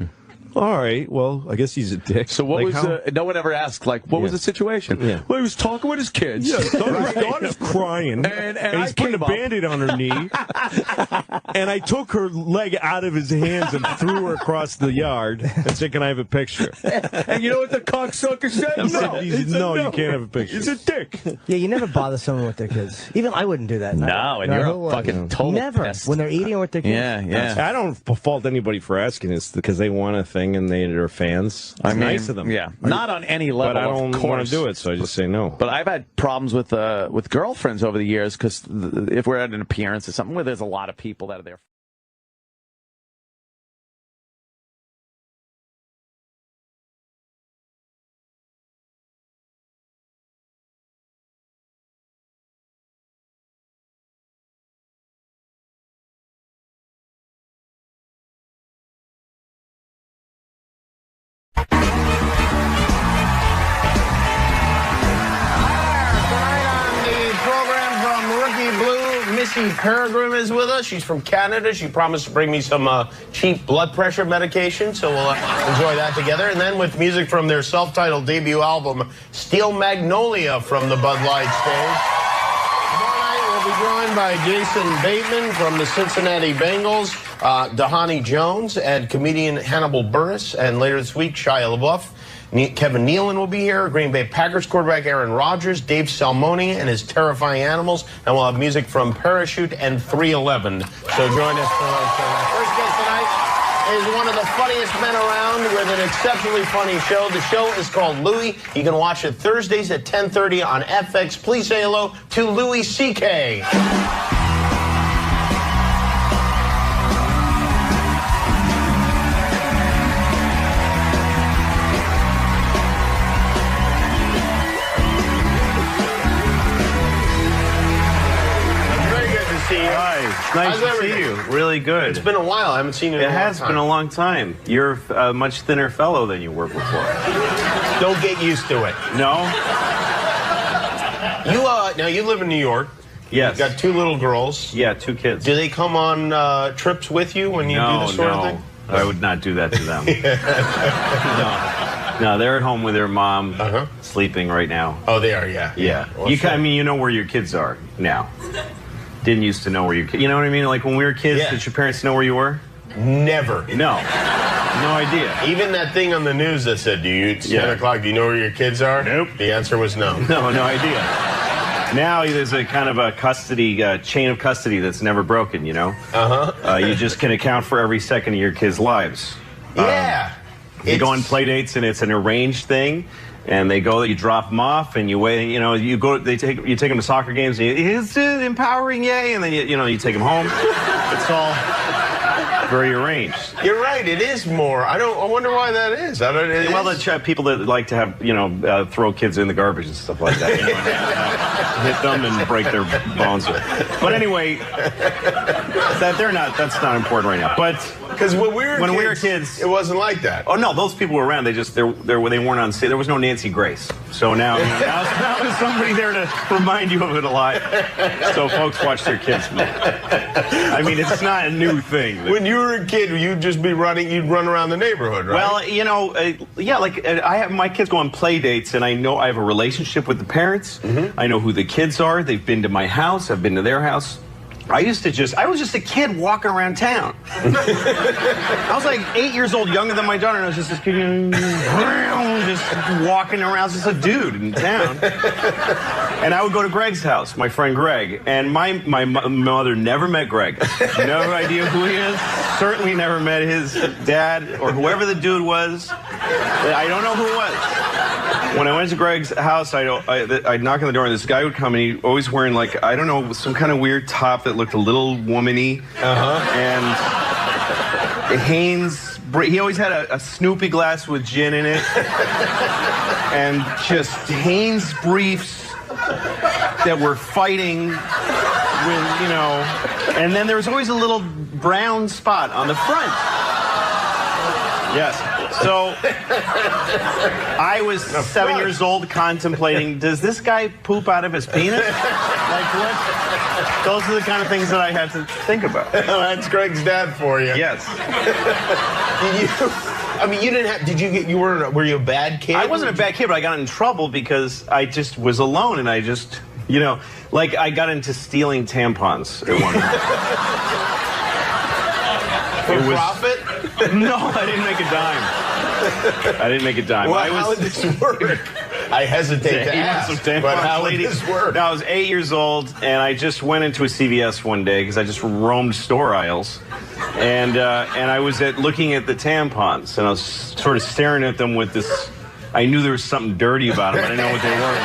All right, well, I guess he's a dick. So what was? No one ever asked, like, what was the situation? Yeah. Well, he was talking with his kids. Yeah, his daughter's crying, and he's putting a Band-Aid on her knee, and I took her leg out of his hands and threw her across the yard and said, "Can I have a picture?" And you know what the cocksucker said? No, you can't have a picture. He's a dick. Yeah, you never bother someone with their kids. Even I wouldn't do that. No, and you're a fucking total never pest. when they're eating with their kids. Yeah. I don't fault anybody for asking this because they want a thing and they're fans. It's nice of them. Yeah, not on any level. But I don't of want to do it, so I just say no. But I've had problems with girlfriends over the years because if we're at an appearance or something where there's a lot of people that are there. Missy Peregrine is with us. She's from Canada. She promised to bring me some cheap blood pressure medication, so we'll enjoy that together. And then with music from their self-titled debut album, Steel Magnolia from the Bud Light stage. Tomorrow night we'll be joined by Jason Bateman from the Cincinnati Bengals, Dahani Jones, and comedian Hannibal Buress. And later this week, Shia LaBeouf. Kevin Nealon will be here, Green Bay Packers quarterback Aaron Rodgers, Dave Salmoni and his Terrifying Animals, and we'll have music from Parachute and 311. So join us for our show. Our first guest tonight is one of the funniest men around with an exceptionally funny show. The show is called Louis. You can watch it Thursdays at 10:30 on FX. Please say hello to Louis C.K. Nice to see you. Really good. It's been a while. I haven't seen you in a long time. It has been a long time. You're a much thinner fellow than you were before. Don't get used to it. No? Now you live in New York. Yes. You've got 2 little girls. Yeah, 2 kids. Do they come on trips with you when you do this sort of thing? I would not do that to them. No, they're at home with their mom, sleeping right now. Oh, they are, yeah. Yeah. Well, I mean, you know where your kids are now. Didn't used to know where you know what I mean? Like when we were kids, did your parents know where you were? Never. No idea. Even that thing on the news that said, it's 10 o'clock, do you know where your kids are? Nope. The answer was no. No idea. Now there's a kind of a custody, chain of custody that's never broken, you know? You just can account for every second of your kids' lives. Yeah. You go on play dates and it's an arranged thing. And they go, you drop them off, and you wait. You know, you take them to soccer games. And it's empowering, yay! And then you take them home. It's all very arranged. You're right. It is more. I wonder why that is. Well, the people that like to have throw kids in the garbage and stuff like that. Hit them and break their bones. But anyway, that's not important right now. But because when we were kids, it wasn't like that. Oh no, those people were around. They weren't on stage. There was no Nancy Grace. So now there's somebody there to remind you of it a lot. So folks watch their kids more. I mean, it's not a new thing. When you were a kid, you'd just be running. You'd run around the neighborhood, right? Well, my kids go on play dates, and I know I have a relationship with the parents. I know who the kids are. They've been to my house. I've been to their house. I was just a kid walking around town. I was like 8 years old, younger than my daughter, and I was just this kid, just walking around, just a dude in town. And I would go to Greg's house, my friend Greg, and my mother never met Greg. No idea who he is. Certainly never met his dad or whoever the dude was. I don't know who it was. When I went to Greg's house, I'd knock on the door, and this guy would come, and he always wearing, like, I don't know, some kind of weird top that looked a little womany. And Hanes, he always had a Snoopy glass with gin in it. And just Hanes briefs that were fighting with, and then there was always a little brown spot on the front. Yes. So I was 7 years old contemplating, does this guy poop out of his penis? Like what? Those are the kind of things that I had to think about. That's Greg's dad for you. Yes. I mean, you didn't have. Did you get? Were you a bad kid? I wasn't a bad kid, but I got in trouble because I just was alone, and I just, like I got into stealing tampons at one point. For profit? No, I didn't make a dime. I didn't make a dime. Well, how did this work? I hesitate to ask, but how did this work? No, I was 8 years old, and I just went into a CVS one day because I just roamed store aisles, and I was looking at the tampons, and I was sort of staring at them with this. I knew there was something dirty about them. I didn't know what they were.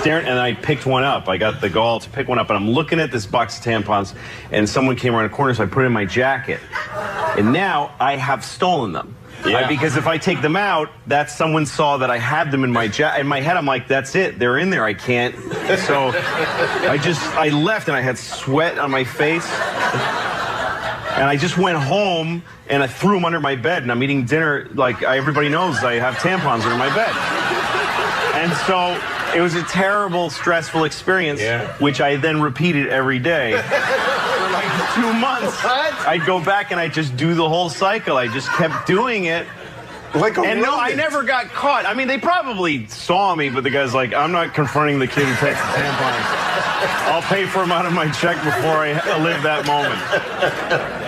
Staring, and I picked one up. I got the gall to pick one up, and I'm looking at this box of tampons, and someone came around the corner, so I put it in my jacket, and now I have stolen them. Yeah. Because if I take them out, someone saw that I had them in my jacket. In my head, I'm like, that's it. They're in there. I can't. So I left, and I had sweat on my face. And I just went home, and I threw them under my bed. And I'm eating dinner. Like, everybody knows I have tampons under my bed. And so it was a terrible, stressful experience, which I then repeated every day. 2 months. What? I'd go back and I'd just do the whole cycle. I just kept doing it. Like a and no, I never got caught. I mean, they probably saw me, but the guy's like, I'm not confronting the kid who takes the tampons. I'll pay for them out of my check before I live that moment.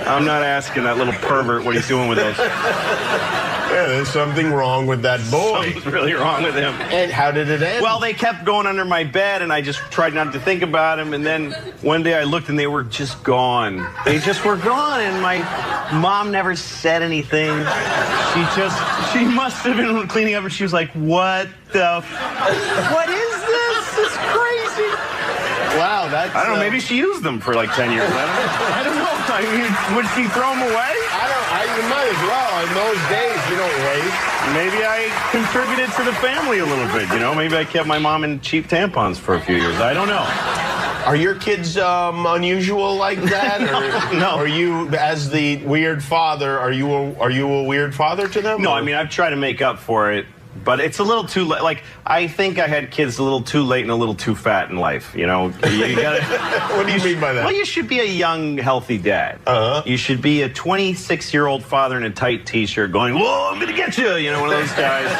I'm not asking that little pervert what he's doing with those. Yeah, there's something wrong with that boy. Something's really wrong with him. And how did it end? Well, they kept going under my bed, and I just tried not to think about him. And then one day I looked, and they were just gone. They just were gone, and my mom never said anything. She must have been cleaning up, and she was like, what is this? It's crazy. Wow, that's... I don't know, maybe she used them for like 10 years. I don't know. I mean, would she throw them away? You might as well. In those days, you don't waste. Maybe I contributed to the family a little bit, Maybe I kept my mom in cheap tampons for a few years. I don't know. Are your kids unusual like that? No. Are you, as the weird father, are you a weird father to them? No, or? I mean, I've tried to make up for it. But it's a little too late. Like, I think I had kids a little too late and a little too fat in life. You gotta. What do you mean by that? Well, you should be a young, healthy dad. You should be a 26-year-old father in a tight T-shirt going, "Whoa, I'm gonna get you!" One of those guys.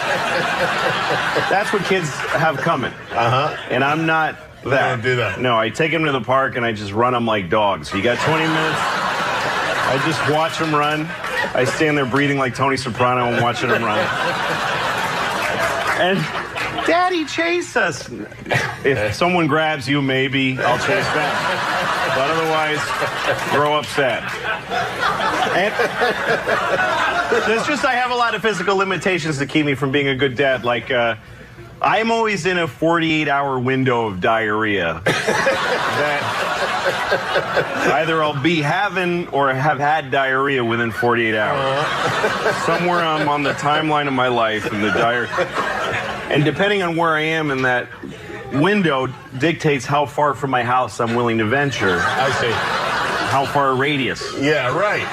That's what kids have coming. And I'm not that. You don't do that. No, I take them to the park and I just run them like dogs. You got 20 minutes. I just watch them run. I stand there breathing like Tony Soprano and watching them run. And Daddy, chase us. If someone grabs you, maybe I'll chase them. But otherwise, grow up sad. And I have a lot of physical limitations that keep me from being a good dad. Like, I'm always in a 48-hour window of diarrhea. That either I'll be having or have had diarrhea within 48 hours. Somewhere I'm on the timeline of my life, and the diarrhea. And depending on where I am in that window dictates how far from my house I'm willing to venture. I see. How far a radius. Yeah, right.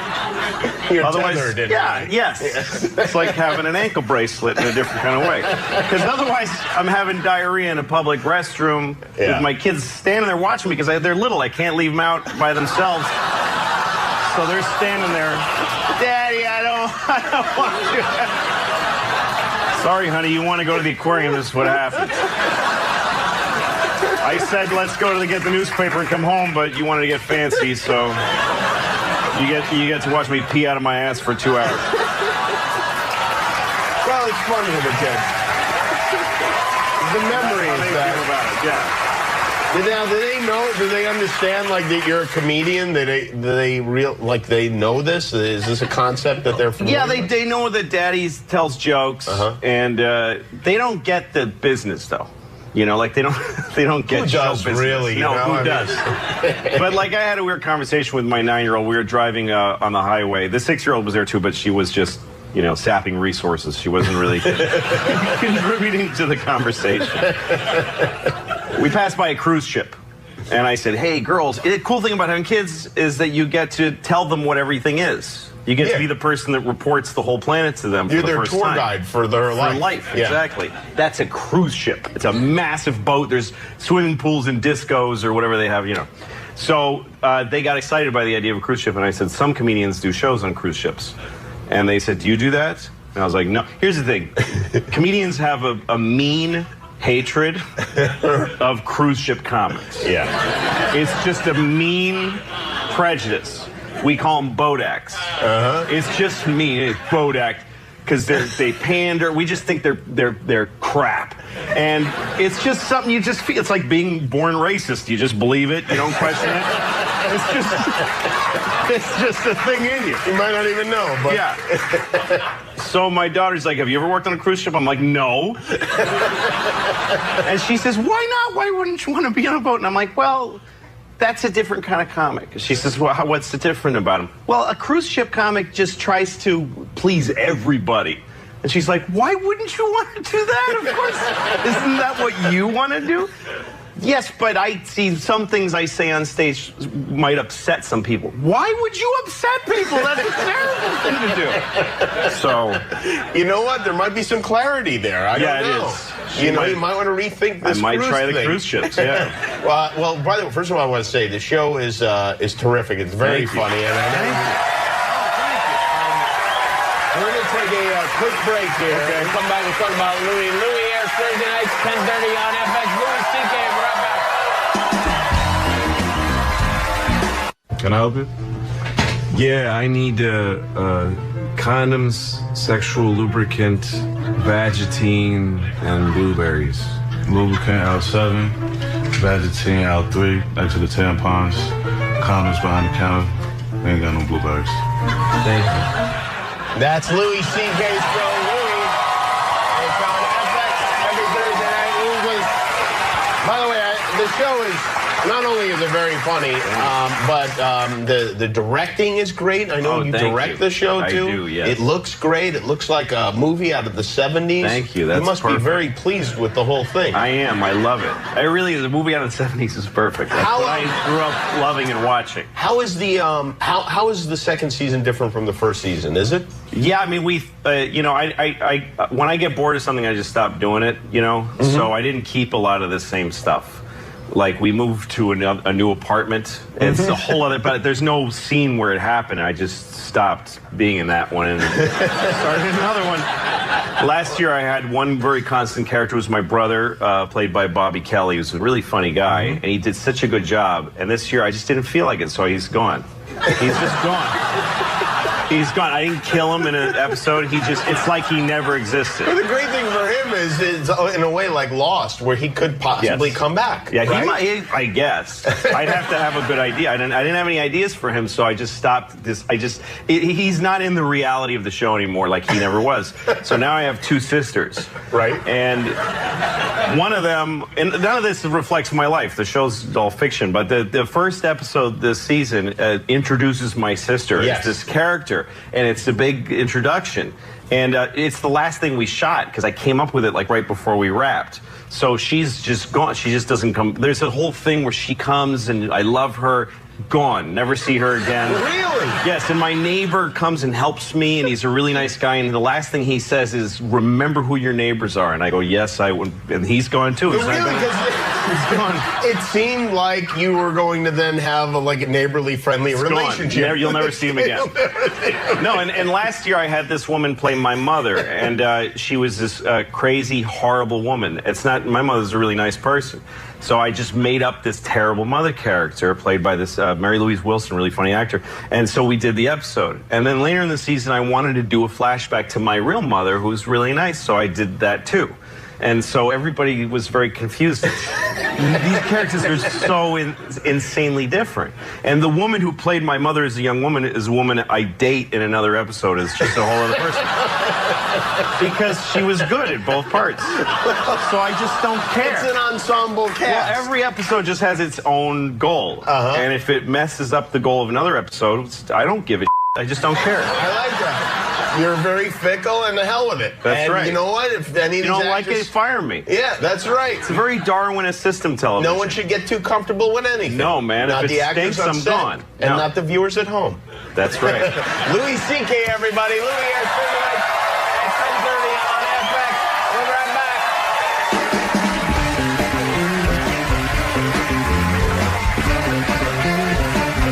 You're otherwise, tethered, yes. It's like having an ankle bracelet in a different kind of way. Because otherwise, I'm having diarrhea in a public restroom with my kids standing there watching me because they're little. I can't leave them out by themselves. So they're standing there. Daddy, I don't want you. Sorry, honey, you want to go to the aquarium, this is what happens. I said, let's go to get the newspaper and come home, but you wanted to get fancy, so you get to watch me pee out of my ass for 2 hours. Well, it's fun with the kids. The memories about it, yeah. Now, do they know? Do they understand like that you're a comedian? Do they know this? Is this a concept that they're familiar with? They know that Daddy tells jokes, and they don't get the business though. Like they don't get who show does business. Really? No, who does? But like I had a weird conversation with my 9-year-old. We were driving on the highway. The 6-year-old was there too, but she was just sapping resources. She wasn't really contributing to the conversation. We passed by a cruise ship, and I said, hey, girls, the cool thing about having kids is that you get to tell them what everything is. You get to be the person that reports the whole planet to them. You're for the their first tour time. guide for their life. For life, Yeah. exactly. That's a cruise ship. It's a massive boat. There's swimming pools and discos or whatever they have, you know. So they got excited by the idea of a cruise ship, and I said, some comedians do shows on cruise ships. And they said, do you do that? And I was like, no. Here's the thing. Comedians have a mean hatred of cruise ship comics. Yeah. It's just a mean prejudice. We call them boat acts. It's just mean. It's boat act because they pander. We just think they're crap, and it's just something you just feel. It's like being born racist. You just believe it. You don't question it. It's just a thing in you. You might not even know, but yeah. So my daughter's like, have you ever worked on a cruise ship? I'm like, no. And she says, why not? Why wouldn't you want to be on a boat? And I'm like, well, that's a different kind of comic. She says, well, what's the different about him? Well, a cruise ship comic just tries to please everybody. And she's like, why wouldn't you want to do that? Of course. Isn't that what you want to do? Yes, but I see some things I say on stage might upset some people. Why would you upset people? That's a terrible thing to do. So, you know what? There might be some clarity there. I don't know. It is. You might want to rethink this. I might cruise try thing. the cruise ships. Yeah. Well, by the way, first of all, I want to say the show is terrific. It's very funny, and I know. We're going to take a quick break here and come back and talk about Louis. Louis airs Thursday nights, 10:30 on FX. Louis C.K. We're right back. Can I help you? Yeah, I need condoms, sexual lubricant, Vagittine, and blueberries. Lubricant L7, Vagittine L3, next to the tampons, condoms behind the counter. We ain't got no blueberries. Thank you. That's Louis C.K.'s show. Louis. It's on FX every Thursday night. By the way, the show is, not only is it very funny, but the directing is great. I know you direct the show, too. I do, yes. It looks great. It looks like a movie out of the 70s. Thank you. That's You must perfect. be very pleased with the whole thing. I am. I love it. It really is. A movie out of the 70s is perfect. That's what I grew up loving and watching. How is the how is the second season different from the first season? Is it? Yeah, I mean, I when I get bored of something, I just stop doing it, So I didn't keep a lot of the same stuff. Like, we moved to a new apartment. It's a whole other, but there's no scene where it happened. I just stopped being in that one and started another one. Last year, I had one very constant character. It was my brother, played by Bobby Kelly, who's a really funny guy, and he did such a good job. And this year, I just didn't feel like it, so he's gone. He's just gone. He's gone. I didn't kill him in an episode. It's like he never existed. But the great thing for him is in a way like Lost, where he could possibly come back. Yeah, right? he might, I guess. I'd have to have a good idea. I didn't have any ideas for him, so I just stopped this. He's not in the reality of the show anymore like he never was. So now I have two sisters. Right. And one of them, and none of this reflects my life. The show's all fiction, but the first episode this season introduces my sister as this character, and it's a big introduction. And it's the last thing we shot because I came up with it like right before we wrapped. So she's just gone. She just doesn't come. There's a whole thing where she comes and I love her. Gone. Never see her again. Really? Yes, and my neighbor comes and helps me, and he's a really nice guy, and the last thing he says is, remember who your neighbors are. And I go, yes, I would. And he's gone, too. Really? He's gone. It seemed like you were going to then have a neighborly, friendly relationship. You'll never see him again. No, and last year I had this woman play my mother, and she was this crazy, horrible woman. My mother's a really nice person. So I just made up this terrible mother character played by this Mary Louise Wilson, really funny actor. And so we did the episode. And then later in the season, I wanted to do a flashback to my real mother, who's really nice. So I did that too. And so everybody was very confused. These characters are so insanely different. And the woman who played my mother as a young woman is a woman I date in another episode as just a whole other person. Because she was good at both parts. So I just don't care. It's an ensemble cast. Well, every episode just has its own goal. And if it messes up the goal of another episode, I don't give a shit. I just don't care. I like that. You're very fickle, and the hell with it. That's and right. You know what? If any of you these don't like actors, it, fire me. Yeah, that's right. It's a very Darwinist system television. No one should get too comfortable with anything. No, man. Not If the it actors stinks, on I'm set, gone. and No. not the viewers at home. That's right. Louis C.K., everybody. Louis